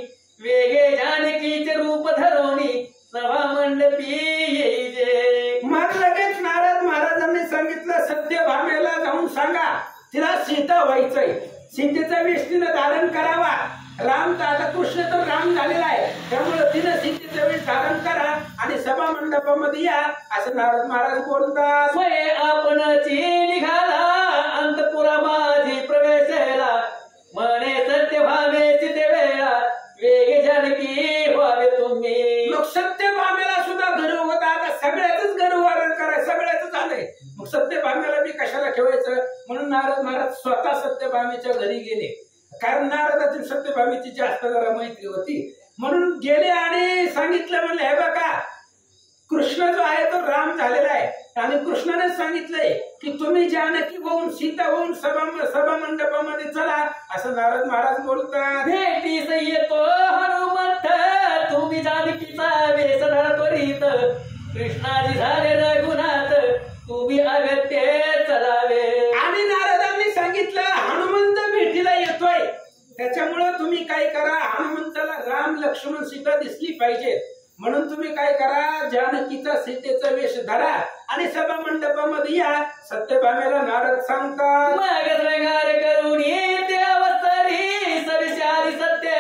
वेगे जानकीचे रूप धरोनी सभा मंडपी येईजे. मग लगेच नारद महाराजांनी सांगितलं सत्यभामेला जाऊन सांगा तिला सीता व्हायचंय, सीतेचा वेश तिनं धारण करावा. राम तर आता कृष्ण तर राम झालेला आहे, त्यामुळे तिनं सीतेचा वेश धारण करा आणि सभा मंडपामध्ये या असं नारद महाराज बोलतात. स्वय आपणची निघाला अंतपुरा माझी प्रवेशला म्हणे सत्यभामे सीते वेळा वेगे जानकी व्हावे तुम्ही. मग सत्यभामेला सुद्धा गर्व होता. आता सगळ्याच गर्व कराय सगळ्याच झालंय. मग सत्यभामेला बी कशाला ठेवायचं. म्हणून नारद महाराज स्वतः सत्यभामेच्या घरी गेले. कारण नारदाची सत्यभामेची जास्त जरा मैत्री होती. म्हणून गेले आणि सांगितलं म्हणलं हे बघा कृष्ण जो आहे तो राम झालेला आहे आणि कृष्णाने सांगितलंय की तुम्ही जानकी होऊन सीता होऊन सभा मंडपामध्ये चला असं नारद महाराज बोलतात. भेटीस येतो हनुमंत तुम्ही जानकीचा वेश धरा त्वरित कृष्णाजी झाले रघुनाथ तुम्ही अगत्य चलावे. आणि नारदांनी सांगितलं हनुमंत भेटीला येतोय त्याच्यामुळं तुम्ही काय करा हनुमंताला राम लक्ष्मण सीता दिसली पाहिजे. म्हणून तुम्ही काय करा जानकीचा सीतेचा वेश धरा आणि सभा मंडपामध्ये या. सत्यभामेला नारद सांगतात मग श्रृंगार करून देवस्तरी सविशाली सत्य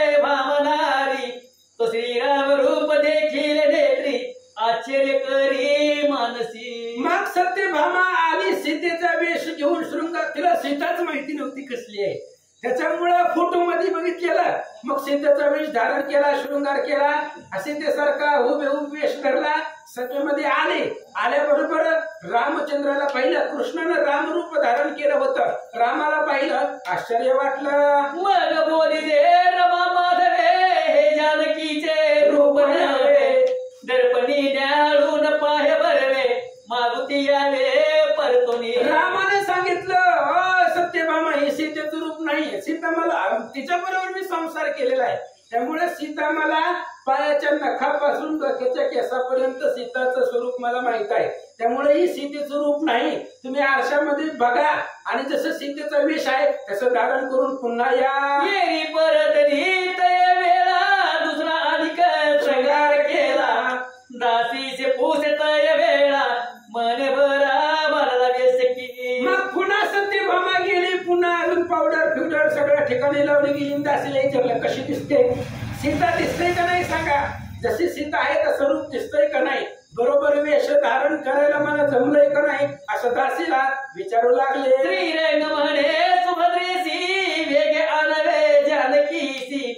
सीतेचा वेश घेऊन शृंगार, तिला सीताच माहिती नव्हती कसली आहे, त्याच्यामुळं फोटो मध्ये बघितलेलं, मग सीतेचा वेश धारण केला, शृंगार केला, सीतेसारखा हुबेहूब वेश धरला, सभेमध्ये आल्याबरोबर रामचंद्राला पाहिलं, कृष्णानं रामरूप धारण केलं होतं, रामाला पाहिलं, आश्चर्य वाटलं. मग बोली दे रमा माधवे हे जानकीचे रूप नव्हे, दर्पणी न्याळून पाहे बरवे मारुती यावे परतोनी. रामाने सांगितलं सत्यभामा हे सीतेचं रूप नाही, सीता मला, तिच्या बरोबर मी संसार केलेला आहे, त्यामुळे सीता मला पायाच्या नखापासून डोक्याच्या केसापर्यंत सीताचं स्वरूप मला माहित आहे, त्यामुळे ही सीतेचं रूप नाही, तुम्ही आरशामध्ये बघा आणि जसं सीतेचा वेश आहे तसं धारण करून पुन्हा या. येरी परतली तय वेळा दुसरा अधिक श्रृंगार केला, दासीचे पूसे तय वेळा मन बरा मला व्यसकी. मग पुन्हा सत्यभामा गेली, पुन्हा अजून पावडर फिवडर सगळ्या ठिकाणी लावली गेली, दासीला विचारलं कशी दिसते, सीता दिसते का नाही सांगा, जशी सीता आहे तसं रूप दिसतंय का नाही, बरोबर वेश धारण करायला मला जमलंय का नाही, असं दासीला विचारू लागले. श्रीरंग म्हणे सुभद्रेसी वेगे आनवे जानकीसी,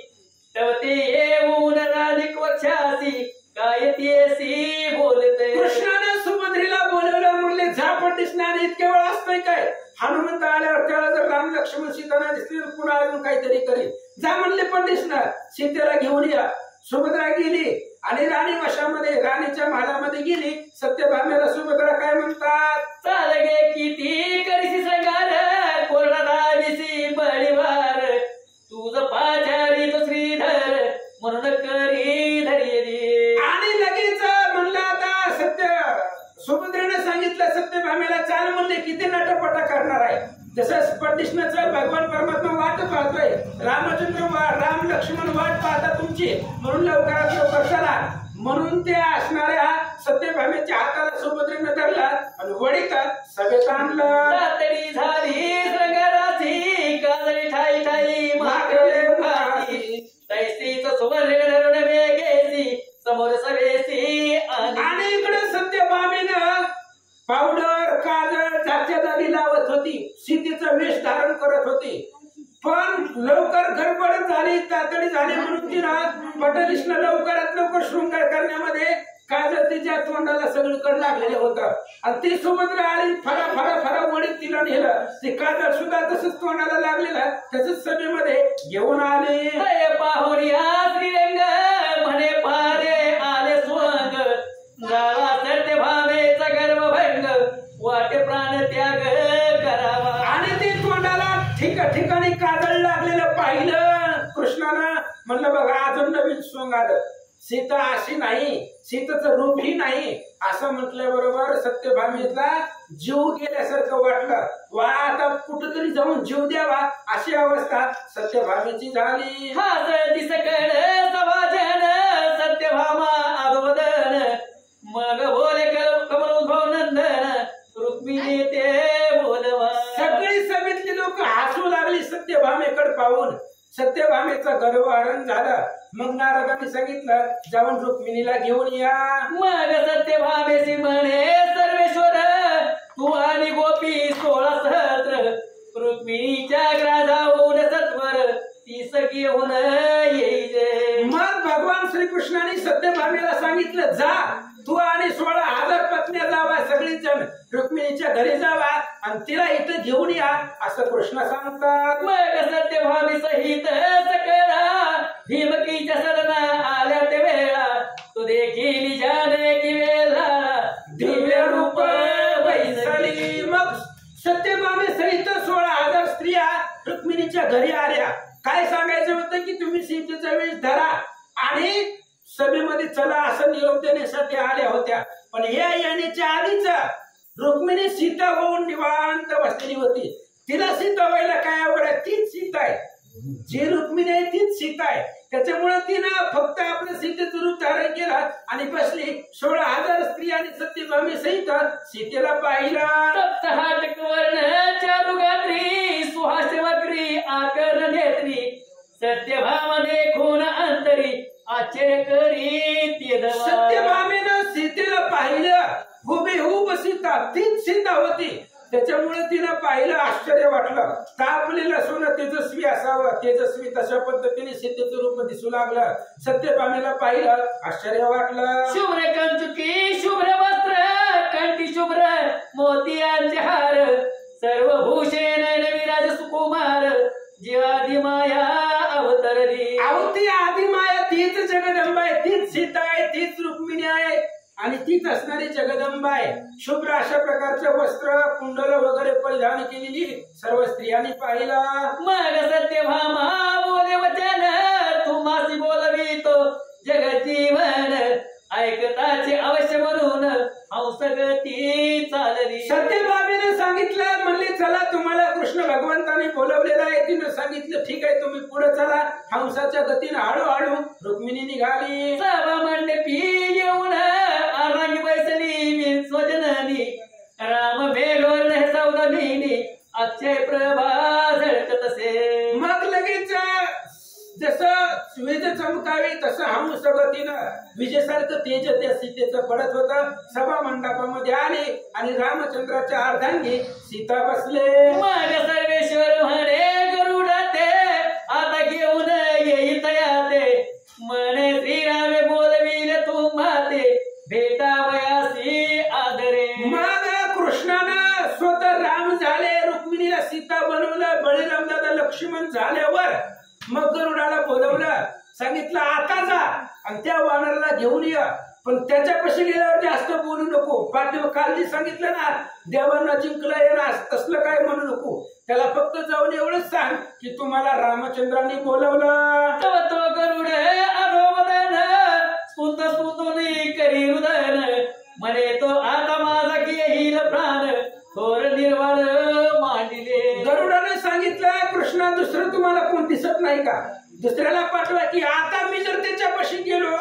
तवते येऊन राधिक वक्षासी काय तेसी बोलते. कृष्णाने सुभद्रेला बोलवलं, म्हणले जा पंडितस्नान इतके वेळ असतोय काय, हनुमंत आल्यावर त्याला जर राम लक्ष्मण सीताना दिसले पुन्हा अजून काहीतरी करेल, जा म्हणले पंडितस्नान, सीतेला घेऊन या. सुभद्रा गेली आणि राणी वशामध्ये, राणीच्या महालामध्ये गेली. सत्यभामेला सुभद्रा काय म्हणतात, चाल गे किती करीसी श्रृंगार कोरडा दाविसी बळीवार, तुझ पाचारी तो श्रीधर म्हणून करी धैर्य. आणि लगेच म्हणलं आता सुभद्रेने सांगितलं सत्यभामेला चाल, म्हणले किती नटपटा करणार आहे, जसं पंडितनं चल भगवान परमात्मा वाट पाहतोय, रामचंद्र राम लक्ष्मण वाट पाहता तुमची, म्हणून लवकरात लवकर चला. म्हणून ते असणाऱ्या सत्यभामेच्या हाताला सुभद्रेनं धरला आणि वडितात सभेत आणलं. रातडी झाली श्रृंगाराची काजळी ठाई ठाई मागले मुखाची, तैसीच सुभद्रेने धरून वेगेसी समोर सभेसी. आणि इकडे सत्यभामेनं पावडर काजळ जागच्या जागी लावत होती, सीतेचा वेश धारण करत होती, पण लवकर गडबड झाली, तातडी झाली, म्हणून तिनं पटलीसनं लवकरात लवकर शृंगार करण्यामध्ये काजळ तिच्या तोंडाला सगळीकडे लागलेलं होतं, आणि ती सुभद्रा आली, फरा फरा फरा वडीत तिला नेलं, ते काजळ सुद्धा तसंच तोंडाला लागलेलं, तसंच सभेमध्ये घेऊन आले. पाहुरिया श्रीरंग म्हणे पारे आले स्वंग, गावा सत्यभामेचा गर्वभंग वाटे प्राण त्याग करावा. आणि ते तोंडाला ठिकाणी काजळ लागलेलं पाहिलं कृष्णानं, म्हणलं बघा अजून नवीन सोंग आलं, सीता अशी नाही, सीतेचं रूप ही नाही, असं म्हटल्याबरोबर सत्यभामेचा जीव गेल्यासारखं वाटलं, वा आता कुठंतरी जाऊन जीव द्यावा अशी अवस्था सत्यभामेची झाली. हाच दिसकळ सभाजन सत्यभामा अधोवदन, मग बोले कमल उद्भव नंदन रुक्मिणी ते बोलवा. सगळी सभेतली लोक हसू लागली सत्यभामेकडे पाहून, सत्यभामेचा गर्वहरण झालं. मग नारदांनी सांगितलं जाऊन रुक्मिणीला घेऊन या. मग सत्यभामेसी म्हणे सर्वेश्वर तू आणि गोपी 16 सहस्र, रुक्मिणीच्या ग्राजाहून सत्वर 30 घेऊन येईजे. मग भगवान श्रीकृष्णाने सत्यभामेला सांगितलं जा तू आणि 16,000 पत्न्या जावा, सगळी जण रुक्मिणीच्या घरी जावा आणि तिला इथं घेऊन या असं कृष्ण सांगतात. मग सत्यभामी सहित सकळा भीमकीच्या सदना आल्या ते वेळा, तू देखील जाने की वेळा दिव्य रूप बैसली. मग सत्यभामे सहित 16,000 स्त्रिया रुक्मिणीच्या घरी आल्या. काय सांगायचं होतं की तुम्ही सीतेचा वेश धरा आणि सभेमध्ये चला असं निरोप देण्यासाठी आल्या होत्या, पण या येण्याच्या आधीच रुक्मिणी सीता होऊन निवांत बसलेली होती. तिला सीता व्हायला काय आवड आहे, तीच सीता आहे, जी रुक्मिणी आहे तीच सीता आहे. त्याच्यामुळे तिनं फक्त आपलं सीतेचं रूप धारण केलं आणि बसली. 16,000 स्त्री आणि सत्यभामे सहित सीतेला पाहिला. सप्तहाटक वर्ण चारुगात्री सुहास्य वक्री आकर नेत्री, सत्यभामा देखून अंतरी आश्चर्य करी. सत्यभामेनं सीतेला पाहिलं, हुबेहूब सीता तीच सीता होती. त्याच्या पाहिलं आश्चर्य वाटलं. तापलेलं सोनं तेजस्वी असावं, तेजस्वी तशा पद्धतीने सीतेचं रूप दिसू लागलं. सत्यभामेला पाहिलं आश्चर्य वाटलं. शुभ्र कंचुकी शुभ्र वस्त्र कंठी शुभ्र मोतियांचे हार सर्व भूषण विराज सुकुमार जीवादी माया अवतरली. अहो ती आदिमाया तीच जगदंबा आहे, तीच सीता आहे, तीच रुक्मिणी आहे आणि तीच असणारी जगदंबा आहे. शुभ्र अशा प्रकारचं वस्त्र कुंडल वगैरे परिधान केलेली सर्व स्त्रियांनी पाहिलं. मग सत्यभामा बोले वचन तुम्हासी बोलवितो जगजीवन ऐकताचे अवश्य म्हणून हंसगती चालली. सत्यभामेने सांगितलं, म्हणले चला तुम्हाला कृष्ण भगवंताने बोलवलेलं आहे. तिनं सांगितलं ठीक आहे तुम्ही पुढे चला. हंसाच्या गतीने हळूहळू रुक्मिणी निघाली. सभा मंडपी येऊन आरांगी बैसली मी स्वजननी राम मेघवर हे सौदामिनी अक्षय प्रभा झळकतसे. मग लगेच जसं वीज चमकावी तसं हंस गतीनं विजेसारखं तेज त्या सीतेचं पडत होतं. सभा मंडपामध्ये आले आणि रामचंद्राच्या अर्धांगी सीता बसले. मग सर्वेश्वर म्हणे गरुडाते आता घेऊन येई तयाते म्हणे श्रीरामे बोलविले तुम्हा ते भेटावयासी आदरे. मग कृष्णानं स्वतः राम झाले, रुक्मिणीला सीता बनवलं, बळीराम दादा लक्ष्मण झाल्यावर मग गरुडाला बोलवलं, सांगितलं आता जा आणि त्या वानराला घेऊन ये. पण त्याच्यापाशी गेल्यावर जास्त बोलू नको. काल सांगितलं ना देवांना जिंकलं ये ना तसलं काय म्हणू नको. त्याला फक्त जाऊन एवढंच सांग की तुम्हाला रामचंद्रांनी बोलवलं. तो गरुड अधोमदन स्फुत स्फुतुनी करी रुदन म्हणे तो आता माझा घेईल प्राण थोर निर्वाळ मांडिले. गरुडाने सांगितलं कृष्णा दुसरं तुम्हाला कोण दिसत नाही का? दुसऱ्याला पाठवा की आता मी जर त्याच्यापाशी गेलो,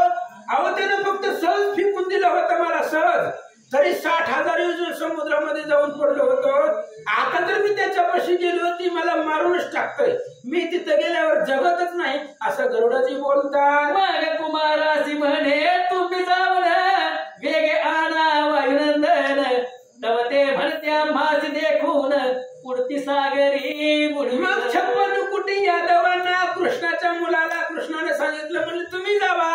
अहो त्यानं फक्त सहज फेकून दिलं होतं मला सहज, तरी 60,000 योजन समुद्रामध्ये जाऊन पडलो होतो. आता जर मी त्याच्यापाशी गेलो ती मला मारूनच टाकतोय, मी तिथं गेल्यावर जगतच नाही असं गरुडाजी बोलतात. मग कुमारासी म्हणे तुम्ही जाऊन वेगे आणा वायुनंदन तव ते म्हणत्या मास देखून पुढती सागरी बुडी. मग 56 कोटी यादवांना कृष्णाच्या मुलाला कृष्णाने सांगितलं म्हणले तुम्ही जावा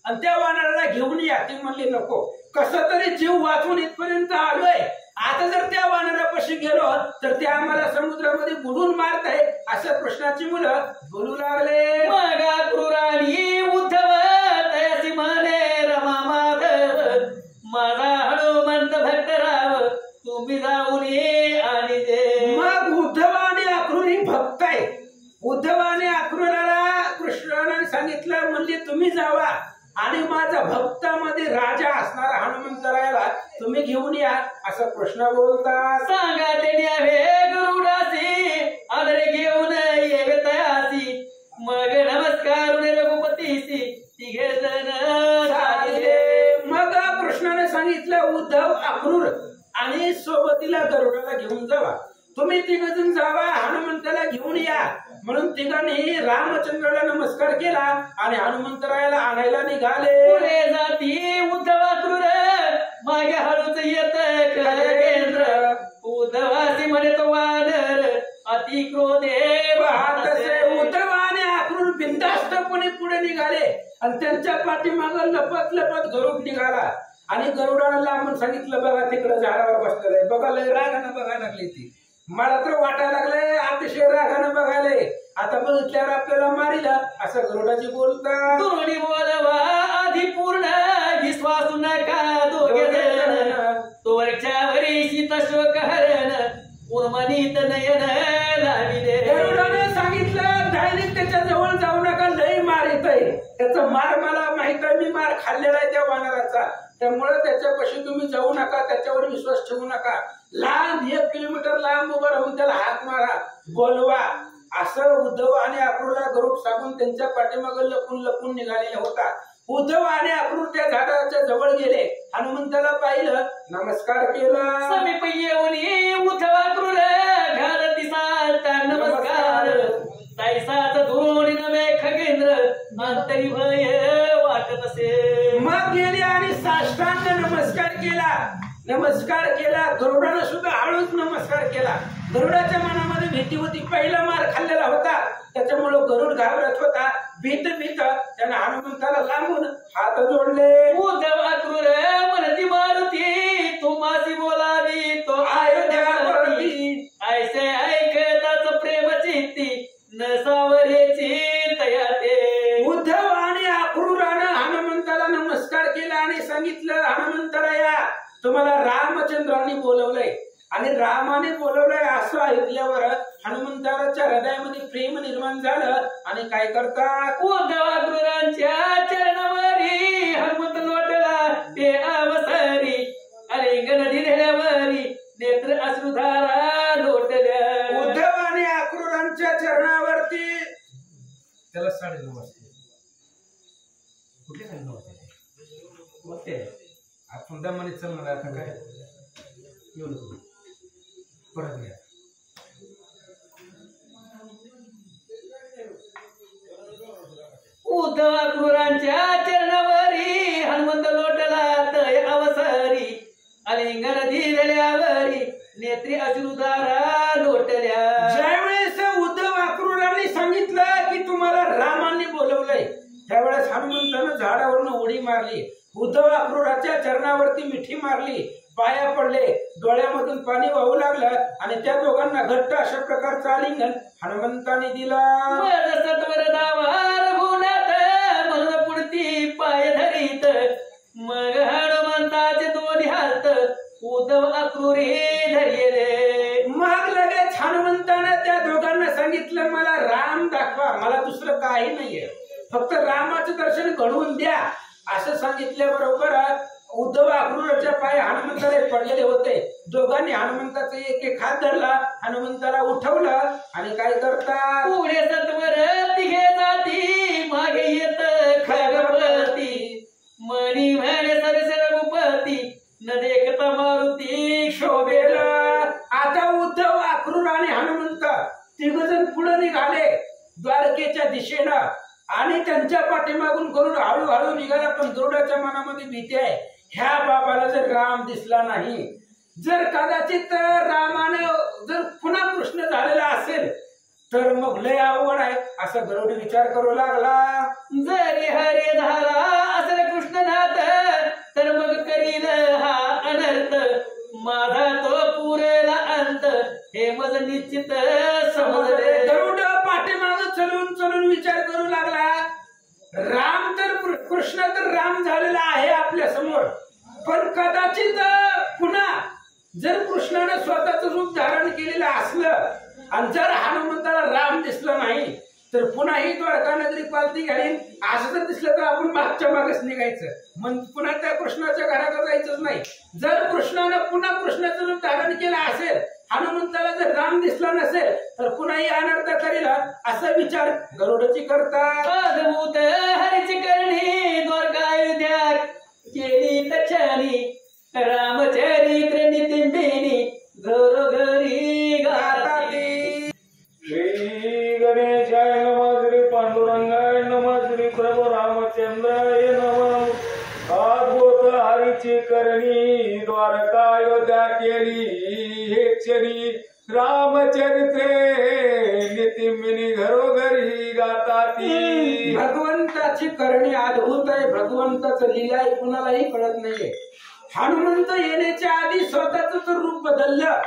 आणि त्या वानराला घेऊन या. ती म्हणली नको, कसं तरी जीव वाचून इथपर्यंत आलोय, आता जर त्या वानरापाशी गेलो तर ते आम्हाला समुद्रामध्ये बुडून मारत आहे असं कृष्णाची मुलं बोलू लागले. मग क्रूराणी उद्धव तयासी म्हणे रमा माधव माझा हनुमंत भक्तराव तुम्ही जाऊन ये आणि दे. मग उद्धव आणि अक्रूर ही भक्त आहे. उद्धव आणि अक्रूराला कृष्णाने सांगितलं म्हणले तुम्ही जावा आणि माझ्या भक्तामध्ये राजा असणारा हनुमंतरायाला तुम्ही घेऊन या असं कृष्ण बोलतात. सांगा ते न्यावे गरुडासी आदरे घेऊन येवे तयासी मग नमस्कार रघुपतीसी तिघे जण झाले. मग कृष्णाने सांगितलं उद्धव अक्रूर आणि सोबतीला गरुडाला घेऊन जावा, तुम्ही तिघजण जावा हनुमंताला घेऊन या. म्हणून तिघांनी रामचंद्राला नमस्कार केला आणि हनुमंतरायाला आणायला निघाले. पुढे जाती उद्धव अक्रूर मागे हळूच येत खगेंद्र उद्धवासी म्हणे तो वानर अति क्रोधे वाहतसे. उद्धव आणि अक्रूर बिनधास्तपणे पुढे निघाले आणि त्यांच्या पाठीमागं लपत लपत गरुड निघाला आणि गरुडाला लांबून सांगितलं बघा तिकडे झाडावर बसलेलं आहे, बघा लय रागानं बघायला लागली ती. मला तर वाटायला लागलंय अतिशय रागानं बघायले, आता बघितल्यावर आपल्याला मारिला असं गरुडाची बोलतात. दोन्ही बोलवा आधी पूर्ण विश्वासू नका दोघे जण तोरच्या वरीशी तशोक हरण उर्मनीत नयन लाविले. गरुडाने सांगितलं डायरेक्ट त्याच्या जवळ जाऊ नका, लय मार येतोय. त्याचा मार मला माहित आहे, मी मार खाल्लेला आहे त्या वानराचा, त्यामुळे त्याच्यापाशी तुम्ही जाऊ नका, त्याच्यावर विश्वास ठेवू नका. लांब 1 किलोमीटर लांब उभं राहून त्याला हात मारा, बोलवा असं उद्धव आणि अक्रूरला गरुड सांगून त्यांच्या पाठीमागे लपून लपून निघालेला होता. उद्धव आणि अक्रूर त्या झाडाच्या जवळ गेले, हनुमंताला पाहिलं, नमस्कार केला. समीप येऊन उद्धव अक्रूर घालती सालता नमस्कार तैसाच धोणी नवे खगेंद्र अंतरी भय वाटत असे. मग गेले आणि साष्टांग नमस्कार केला. नमस्कार केला. गरुडानं सुद्धा हळूच नमस्कार केला. गरुडाच्या मनामध्ये भीती होती, पहिला मार खाल्लेला होता, त्याच्यामुळे गरुड घाबरत होता. भीत त्यानं हनुमंताला लांबून हात जोडले. उद्धव अक्रूर म्हणती मारुती, तुम्हासी बोलावी तो अयोध्यापती. ऐसे ऐकताच प्रेम चित्ती नसावरेची तया ते. उद्धव आणि अक्रूरानं हनुमंताला नमस्कार केला आणि सांगितलं, हनुमंतराया तुम्हाला रामचंद्रांनी बोलवलंय आणि रामाने बोलवलंय असं ऐकल्यावर हनुमंताच्या हृदयामध्ये प्रेम निर्माण झालं आणि काय करतात, उद्धव अक्रूरांच्या चरणावरी हनुमंत लोटला ते अवसरी. आलिंगन दिल्यावरी नेत्र अश्रुधारा लोटल्या. उद्धव आणि अक्रूरांच्या चरणावरती त्याला 9:30 वाजते. कुठे होते आपण दमाने चालणार आता काय येऊ नको परत घ्या. उद्धव अक्रूरांच्या चरणावरी हनुमंत लोटला तय अवसरी. आलिंगन दिल्यावरी नेत्री अश्रुधारा लोटल्या. ज्यावेळेस उद्धव अक्रूरांनी सांगितलं की तुम्हाला रामांनी बोलवलंय, त्यावेळेस हनुमंतानं झाडावरून उडी मारली. उद्धव अक्रूराच्या चरणावरती मिठी मारली, पाया पडले, डोळ्यामधून पाणी वाहू लागलं आणि त्या दोघांना घट्ट अशा प्रकारचं आलिंगन हनुमंताने दिला. सत्वर दावार गुणात म्हणून पुढती पाय धरीत मग हनुमंताचे दोन्ही हात उद्धव अक्रूरी धरले. मग लगेच हनुमंतानं त्या दोघांना सांगितलं, मला राम दाखवा, मला दुसरं काही नाहीये, फक्त रामाचं दर्शन घडवून द्या. असं सांगितल्याबरोबर उद्धव अक्रूराच्या पाय हनुमंताला पडलेले होते. दोघांनी हनुमंताचा एक हात धरला, हनुमंताला उठवलं आणि काय करतात, पुढे सत्वर तिघे जाती मागे येत खगपती. मणी म्हणे सरस रघुपती न देखता मारुती शोभेला. आता उद्धव अक्रूर आणि हनुमंत तिघजण पुढे निघाले द्वारकेच्या दिशेनं आणि त्यांच्या पाठीमागून गरुड हळूहळू निघाला. पण गरुडाच्या मनामध्ये भीती आहे, ह्या बाबाला जर राम दिसला नाही, जर कदाचित रामानं जर पुन्हा कृष्ण झालेला असेल तर मग लय अवघड आहे असं गरुड विचार करू लागला. जरी हरे झाला असेल कृष्णनाथ तर मग करील हा अनर्थ. माझा तो पुरेला अंत हे मज निश्चित समजले. गरुड पाठीमाग चलून विचार करू लागला, राम तर कृष्ण तर राम झालेला आहे आपल्या समोर, पण कदाचित पुन्हा जर कृष्णाने स्वतःच रूप धारण केलेलं असलं आणि जर हनुमंताला राम दिसला नाही तर पुन्हा ही द्वारका नगरी पालती घालीन. असं जर दिसलं तर आपण मागच्या मागच निघायचं, मग पुन्हा त्या कृष्णाच्या घरात जायचंच नाही. जर कृष्णानं पुन्हा कृष्णाचं रूप धारण केलं असेल, हनुमंताला जर राम दिसला नसेल तर पुन्हा अनर्थ करेल असा विचार गरुडाची करतात. अद्भुत हरीची करणी द्वारका अयोध्या केली तछानी. रामचरित्र नितिंबिनी घरोघरी गाताती. श्री गणेशाय नमः, श्री पांडुरंगाय नमः, श्री प्रभू रामचंद्राय नमः. अद्भुत हरीची करणी द्वारका अयोध्या केली हे क्षणी. रामचरित्रे नितिंबिनी घरोघरी गाताती. भगवंताची करणी अद्भुत आहे, भगवंताचं लीला आहे कुणालाही कळत नाहीये. हनुमंत येण्याच्या आधी स्वतःच रूप बदललं,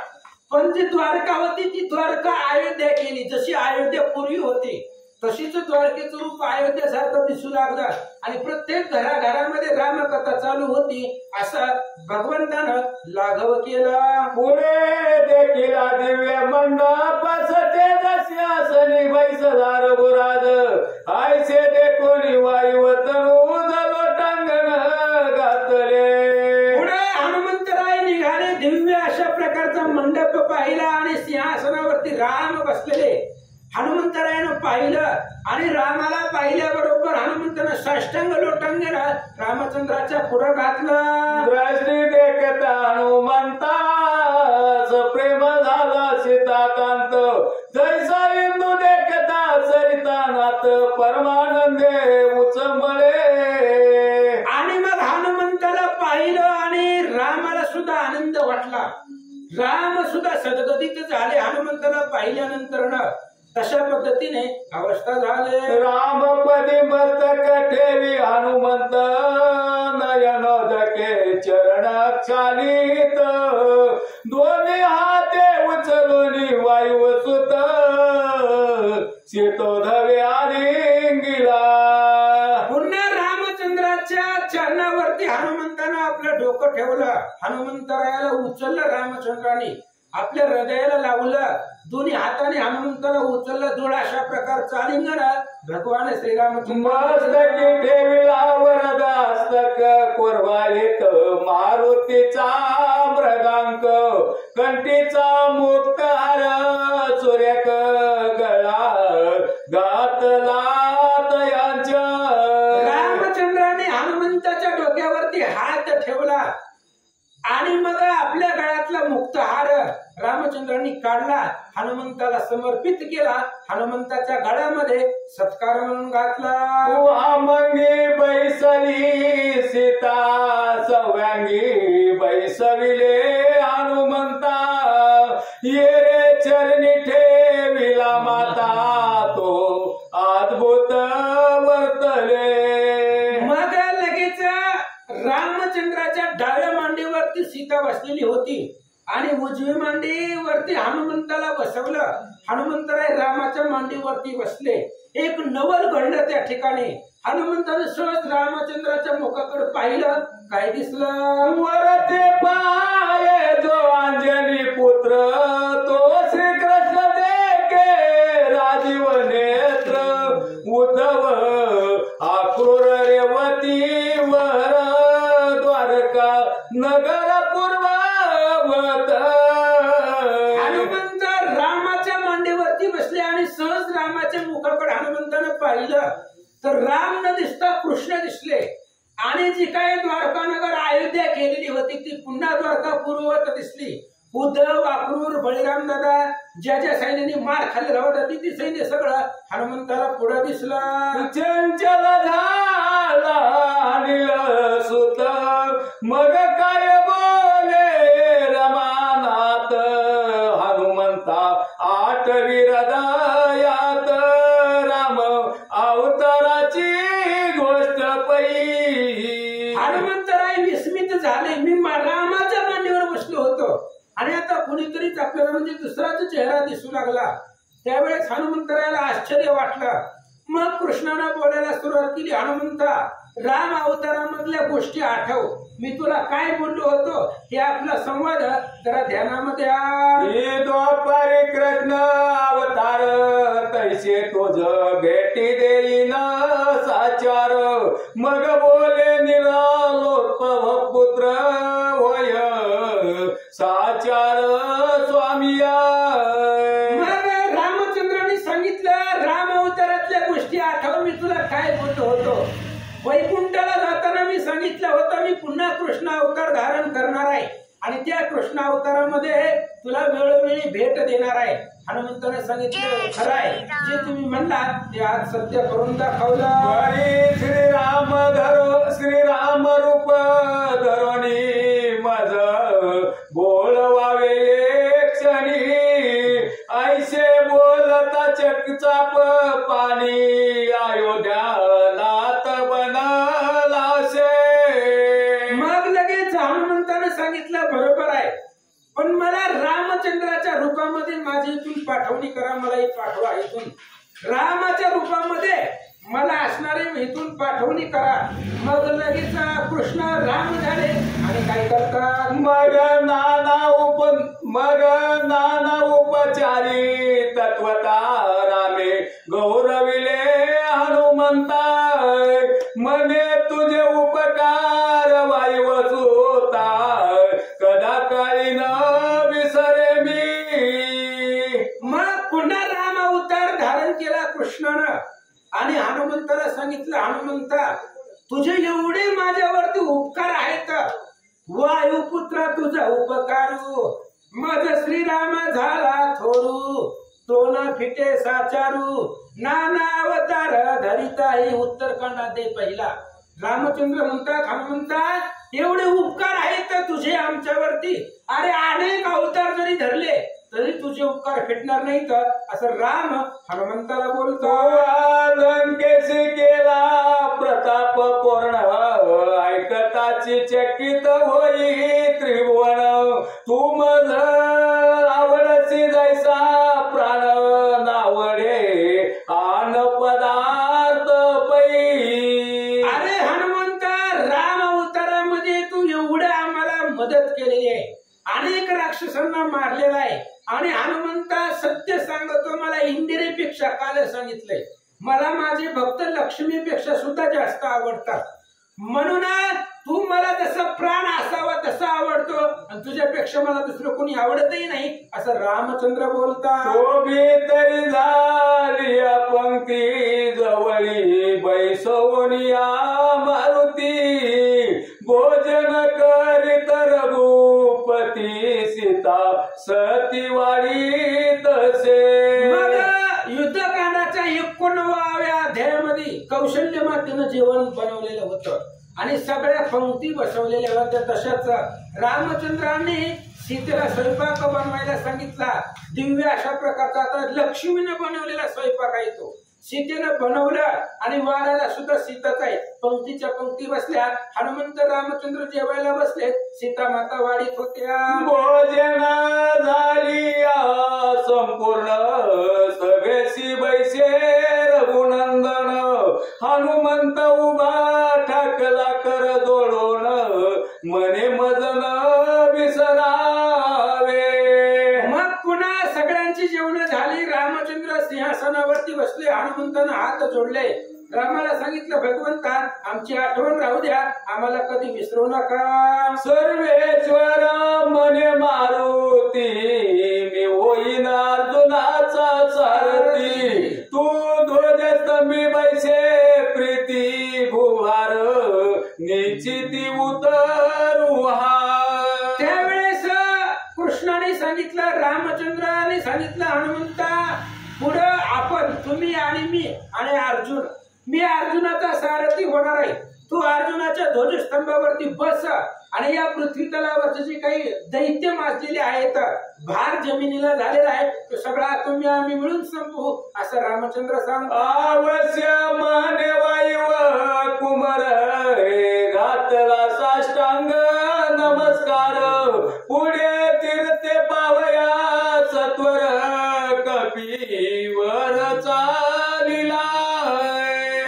पण जी द्वारका होती ती द्वारका अयोध्या केली. जशी अयोध्या पूर्वी होती तशीच द्वारकेचं रूप अयोध्यासारखं दिसू लागलं आणि प्रत्येक घराघरामध्ये रामकथा चालू होती. असं भगवंतानं लाघव केला. पुढे देखील दिव्य मंडप सते दस्यासनी बैसदार बुराद. आयसे देखोनी वायू तनू जलोटांगण घातले. पुढे हनुमंतराय निघाले. दिव्य अशा प्रकारचा मंडप पाहिला आणि सिंहासनावरती राम बसलेले हनुमंतरायानं पाहिलं आणि रामाला पाहिल्याबरोबर हनुमंतानं साष्टांग लोटांगण रामचंद्राच्या पुढे घातलं. दृष्टी देखता हनुमंताच प्रेम झाला सीताकांत. जैसा इंदू देखता सरितानाथ परमानंदे उचंबळे. आणि मग हनुमंताला पाहिलं आणि रामाला सुद्धा आनंद सद्गतीत झाले हनुमंताला पाहिल्यानंतर ना तशा पद्धतीने अवस्था झाले. रामपदी मस्तक ठेवी हनुमंत नयन धके चरण चालित दोन्ही हाते उचलून वायू सुत शेतो धवे आलिंगिला. पुन्हा रामचंद्राच्या चरणावरती हनुमंतानं आपलं डोकं ठेवलं. हनुमंतरायाला उचललं रामचंद्राने, आपल्या हृदयाला लावलं, दोन्ही हाताने हनुमंताला उचललं. जोड अशा प्रकारचा आलिंगन भगवान श्रीरामचंद्र मस्तकी ठेविला वरदास्तक कोरवाळीत मारुतीचा मृगांक कंठीचा मुक्तहार सूर्यक गळा घातला तयांच्या. रामचंद्राने हनुमंताच्या डोक्यावरती हात ठेवला आणि मग आपल्या गळ्यातला मुक्तहार रामचंद्रांनी काढला, हनुमंताला समर्पित केला. हनुमंताच्या गळ्यामध्ये सत्कार म्हणून घातला. मंगी बैसली सीता सव्यांगी बैसविले हनुमंता ये रे चरणी ठेविला माता तो अद्भुत वर्तले. मग लगेच रामचंद्राच्या डाव्या मांडीवरती सीता बसलेली होती आणि उजवी मांडीवरती हनुमंताला बसवलं. हनुमंतराय रामाच्या मांडीवरती बसले. एक नवल घडलं त्या ठिकाणी. हनुमंताने सहज रामचंद्राच्या मुखाकडे पाहिलं, काय दिसलं? वरते पाये जो अंजनी पुत्र तो श्रीकृष्ण देखे राजीव नेत्र उद्धव आक्रूर रेवती वर द्वारका नगर पूर्ववत. हनुमंत रामाच्या मांडीवरती बसले आणि सहज रामाच्या मुखाकडे हनुमंतानं पाहिलं तर राम न दिसता कृष्ण दिसले आणि जी काय द्वारका नगर अयोध्या केलेली होती ती पुन्हा द्वारका पूर्ववत दिसली. उद्धव अक्रूर बळीराम दादा ज्या ज्या सैन्याने मार खाल्लेला होता ती सैन्य सगळं हनुमंताला पुढे दिसलं. चंचल झाला अनिल सुत मग काय बोले रमानाथ हनुमंता आठवी हृदयात राम अवताराची गोष्ट पै. हनुमंतराय विस्मित झाले. मी रामाच्या मांडीवर बसलो होतो आणि आता कुणीतरीच आपल्याला म्हणजे दुसराच चेहरा दिसू लागला. त्यावेळेस हनुमंतरायाला आश्चर्य वाटलं. मग कृष्णानं बोलायला सुरुवात केली, हनुमंता राम अवतारामधल्या गोष्टी आठव, मी तुला काय बोललो होतो हे आपला संवाद जरा ध्यानामध्ये आण. द्वापारी कृष्ण अवतार तैसे तुझ भेटी देईन साचार मग बोले निरालोत्पव पुत्र होय साचार स्वामिया. मग रामचंद्राने सांगितलं, राम अवतारातल्या गोष्टी आठव, मी तुला काय बोललो होतो. वैकुंठाला जाताना मी सांगितलं होतं मी पुन्हा कृष्ण अवतार धारण करणार आहे आणि त्या कृष्ण अवतारामध्ये तुला वेळोवेळी भेट देणार आहे. हनुमंताने सांगितलं खरं आहे, जे तुम्ही म्हणला ते आज सत्य करून दाखवलं. श्रीराम धरो श्रीराम रूप धरोणी मज बोलवावे क्षणी ऐसे बोलता चकचाप पाणी अयोध्या नाथ बनलासे. मग लगेच हनुमंताने सांगितलं बरोबर आहे, पण मला रामचंद्राच्या रूपामध्ये माझी इथून पाठवणी करा, मला एक पाठवा इथून. रामाच्या रूपामध्ये मला असणारे इथून पाठवणी करा. मग लगेच कृष्ण राम झाले आणि काय करतात मग नाना उपचारी तत्वता रामे गौरविले हनुमंता मने तुझे उपकार वायू सुता कदा काळी न विसरे मी. मग पुन्हा राम अवतार धारण केला कृष्णानं आणि हनुमंताला सांगितलं, हनुमंता तुझे एवढे माझ्यावरती उपकार आहेत, वायुपुत्र तुझा उपकारू मज श्रीराम झाला थोरू तो न फिटे साचारू नाना अवतार धरिता ही उत्तरखंडात दे पहिला. रामचंद्र म्हणतात, हनुमंता एवढे उपकार आहेत तुझे आमच्यावरती. अरे अनेक अवतार जरी धरले तरी तुझे उपकार फेटणार नाहीत असं राम हनुमंताला बोलतो. लंकेशी केला प्रताप पूर्ण ऐकताची चकित होई त्रिभुवन. तू मज आवडसी जैसा प्राण नावडे आन पदार्थ पै. अरे हनुमंता, राम अवतारामध्ये तू एवढं आम्हाला मदत केलेली आहे, अनेक राक्षसांना मारलेला आहे. आणि हनुमंता सत्य सांगतो, मला इंदिरेपेक्षा काल सांगितलंय, मला माझे भक्त लक्ष्मीपेक्षा सुद्धा जास्त आवडतात. म्हणून तू मला जसं प्राण असावा तसा आवडतो आणि तुझ्यापेक्षा मला दुसरं कोणी आवडतही नाही असं रामचंद्र बोलतात. शोभी तरी झाली पंक्ती जवळी बैसवनिया मारुती. भोजन करीत रघुपती सीता सतीवाडी तसे. युद्धकांडाच्या 89व्या अध्यायामध्ये कौशल्य मातेनं जेवण बनवलेलं होतं आणि सगळ्या पंक्ती बसवलेल्या होत्या. तशाच रामचंद्रांनी सीतेला स्वयंपाक बनवायला सांगितला. दिव्य अशा प्रकारचा आता लक्ष्मीने बनवलेला स्वयंपाक आहे तो सीतेनं बनवलं आणि वाढायला सुद्धा सीताच आहे. पंक्तीच्या पंक्ती बसल्या, हनुमंत रामचंद्र जेवायला बसले, सीता माता वाढीत होत्या. भोजन झाली संपूर्ण सभेशी बैसे रघुनंदन. हनुमंत उभा ठाकला कर जोडून मने मजन विसरावे. मग पुन्हा सगळ्यांची जेवण झाली. रामचंद्र सिंहासनावरती बसले, हनुमंतानं हात जोडले. रामाला सांगितलं, भगवंता आमची आठवण राहू द्या, आम्हाला कधी विसरू नका. सर्वेश्वर मने मारुती मी होईन अर्जुनाचा सारथी. तू ध्वजस्तंभी बैसे प्रीती भुवार निश्चिती उतरू हा. त्यावेळेस कृष्णाने सांगितलं, रामचंद्राने सांगितलं, हनुमंता पुढं आपण तुम्ही आणि मी आणि अर्जुन, मी अर्जुनाचा सारथी होणार आहे. तू अर्जुनाच्या ध्वजस्तंभावरती बस आणि या पृथ्वी तलावरचे जे काही दैत्य माजलेले आहेत, भार जमिनीला झालेला आहे, तो सगळा तुम्ही आम्ही मिळून संपवू असं रामचंद्र सांगतो. अवश्य माने वायू कुमार घातला साष्टांग नमस्कार. पुढे तीर्थे पावया सत्वर कपीवर चालिला.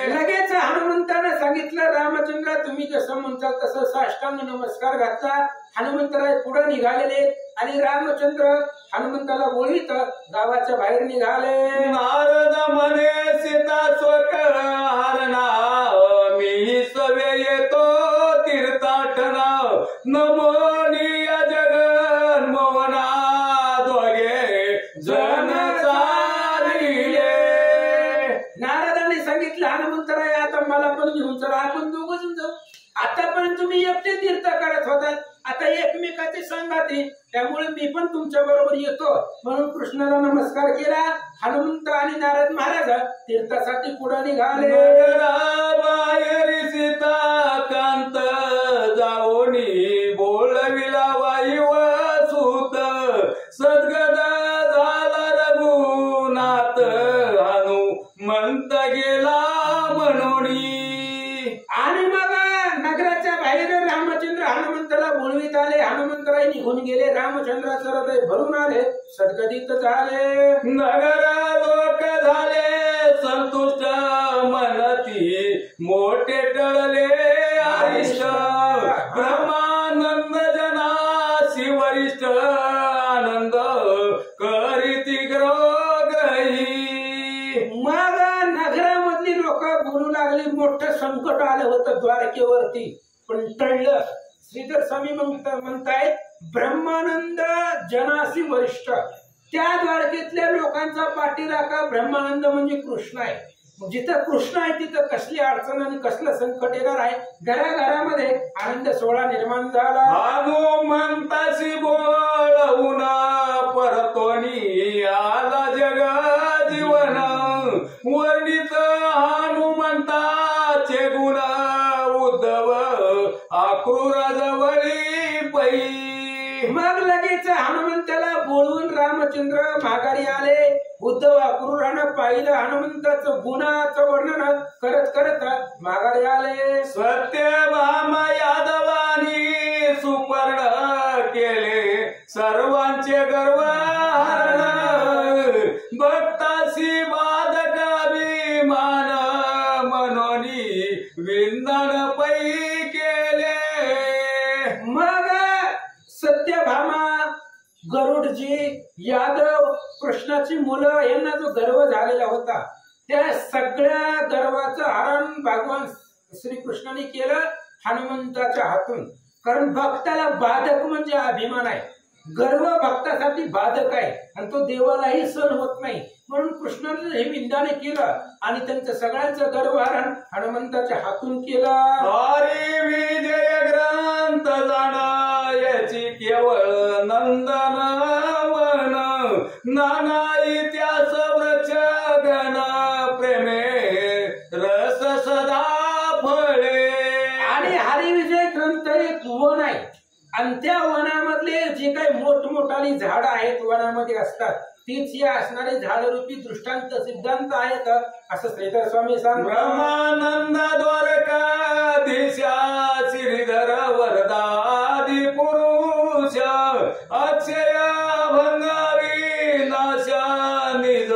लगेच हनुमंतानं सांगितलं, रामचंद्र तुम्ही जसं म्हणता तसं साष्टांग नमस्कार घातला. हनुमंतराय पुढे निघालेले आणि रामचंद्र हनुमंताला बोलवीत गावाच्या बाहेर निघाले. नारद म्हणे सीता स्वक हरणा मी सवे येतो तीर्थाटना. नमोनिया जगन मोहना दोघे जन चालिले. नारदाने सांगितलं, हनुमंतराय आता मला पण घेऊन चला, आपण दोघं जण जाऊ. आतापर्यंत तुम्ही एकटे तीर्थ करत होतात, आता एकमेकाचे संगाती, त्यामुळे मी पण तुमच्या बरोबर येतो. म्हणून कृष्णाला नमस्कार केला. हनुमंत आणि नारद महाराज तीर्थासाठी पुढे निघाले. बाहेर सीता कांत जाऊनी बोलविला वायू सूत. सद्गद झाला रघुनाथ हनुमंत गेला म्हणोनी. आणि मग नगराच्या बाहेर रामचंद्र हनुमंताला बोलवीत आले. हनुमंतराय निघून गेले. रामचंद्राचं हृदय भरून आले, सद्गदित झाले. नगर लोक झाले संतुष्ट मनती मोठे टळले अरिष्ट. ब्रह्मानंद जनासी वरिष्ठ आनंद करीती ग्रही. मग नगरामधली लोक बोलू लागली, मोठं संकट आलं होतं द्वारकेवरती, पण टळलं. श्रीधर स्वामी म्हणतायत, ब्रह्मानंद जनासी वरिष्ठ. त्या द्वारकेतल्या लोकांचा पाठीराखा ब्रह्मानंद म्हणजे कृष्ण आहे. जिथं कृष्ण आहे तिथं कसली अडचण आणि कसलं संकट येणार आहे. घराघरामध्ये आनंद सोहळा निर्माण झाला. हनुमंताशी बोलवून परतोनी आला जग जीवन. वर्णित हनुमंताचे गुण उद्धव आक्रूर रामचंद्र माघारी आले. उद्धव अक्रूरानं पाहिलं हनुमंताचं गुणाचं वर्णन करत करत माघारी आले. सत्यभामा यादवानी सुपर्ण केले सर्वांचे गर्व हरण. भक्तासी बाधक अभिमान मनोनी विंदन पै केले. मग सत्यभामा गरुडजी यादव कृष्णाची मुलं यांना जो गर्व झालेला होता त्या सगळ्या गर्वाचं हरण भगवान श्रीकृष्णाने केलं हनुमंताच्या हातून. कारण भक्ताला बाधक म्हणजे अभिमान आहे. गर्व भक्तासाठी बाधक आहे आणि तो देवालाही सहन होत नाही. म्हणून कृष्णाने हे विंदाने केलं आणि त्यांचं सगळ्यांचं गर्वहरण हनुमंताच्या हातून केलं. हरी विजय ग्रंथ जाणा याची केवळ नंदन वन. नाना इतिहास वृक्ष गण प्रेमे रस सदा फळे. आणि हरिविजय ग्रंथ एक वन आहे आणि त्या वनामधले जे काही मोठमोठाली झाडं आहेत वनामध्ये असतात तीच या असणारे झाडरूपी दृष्टांत सिद्धांत आहेत असं श्रीधर स्वामी सांगतात. ब्रह्मानंद द्वारकाधीशा श्रीधर वरदादी पुरुष अक्षय भंगावी नाशा निज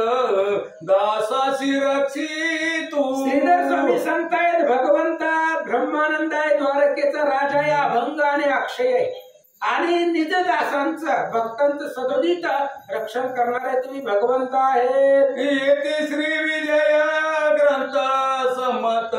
दासाशी रक्षितू. श्रीधर स्वामी सांगतायत भगवंता ब्रह्मानंद आहे, द्वारकेचा राजा आहे, अभंग आणि अक्षय आहे आणि निजदासांचं भक्तांचं सदोदित रक्षण करणारे तुम्ही भगवंत आहेत. येथे श्री विजय ग्रंथ समत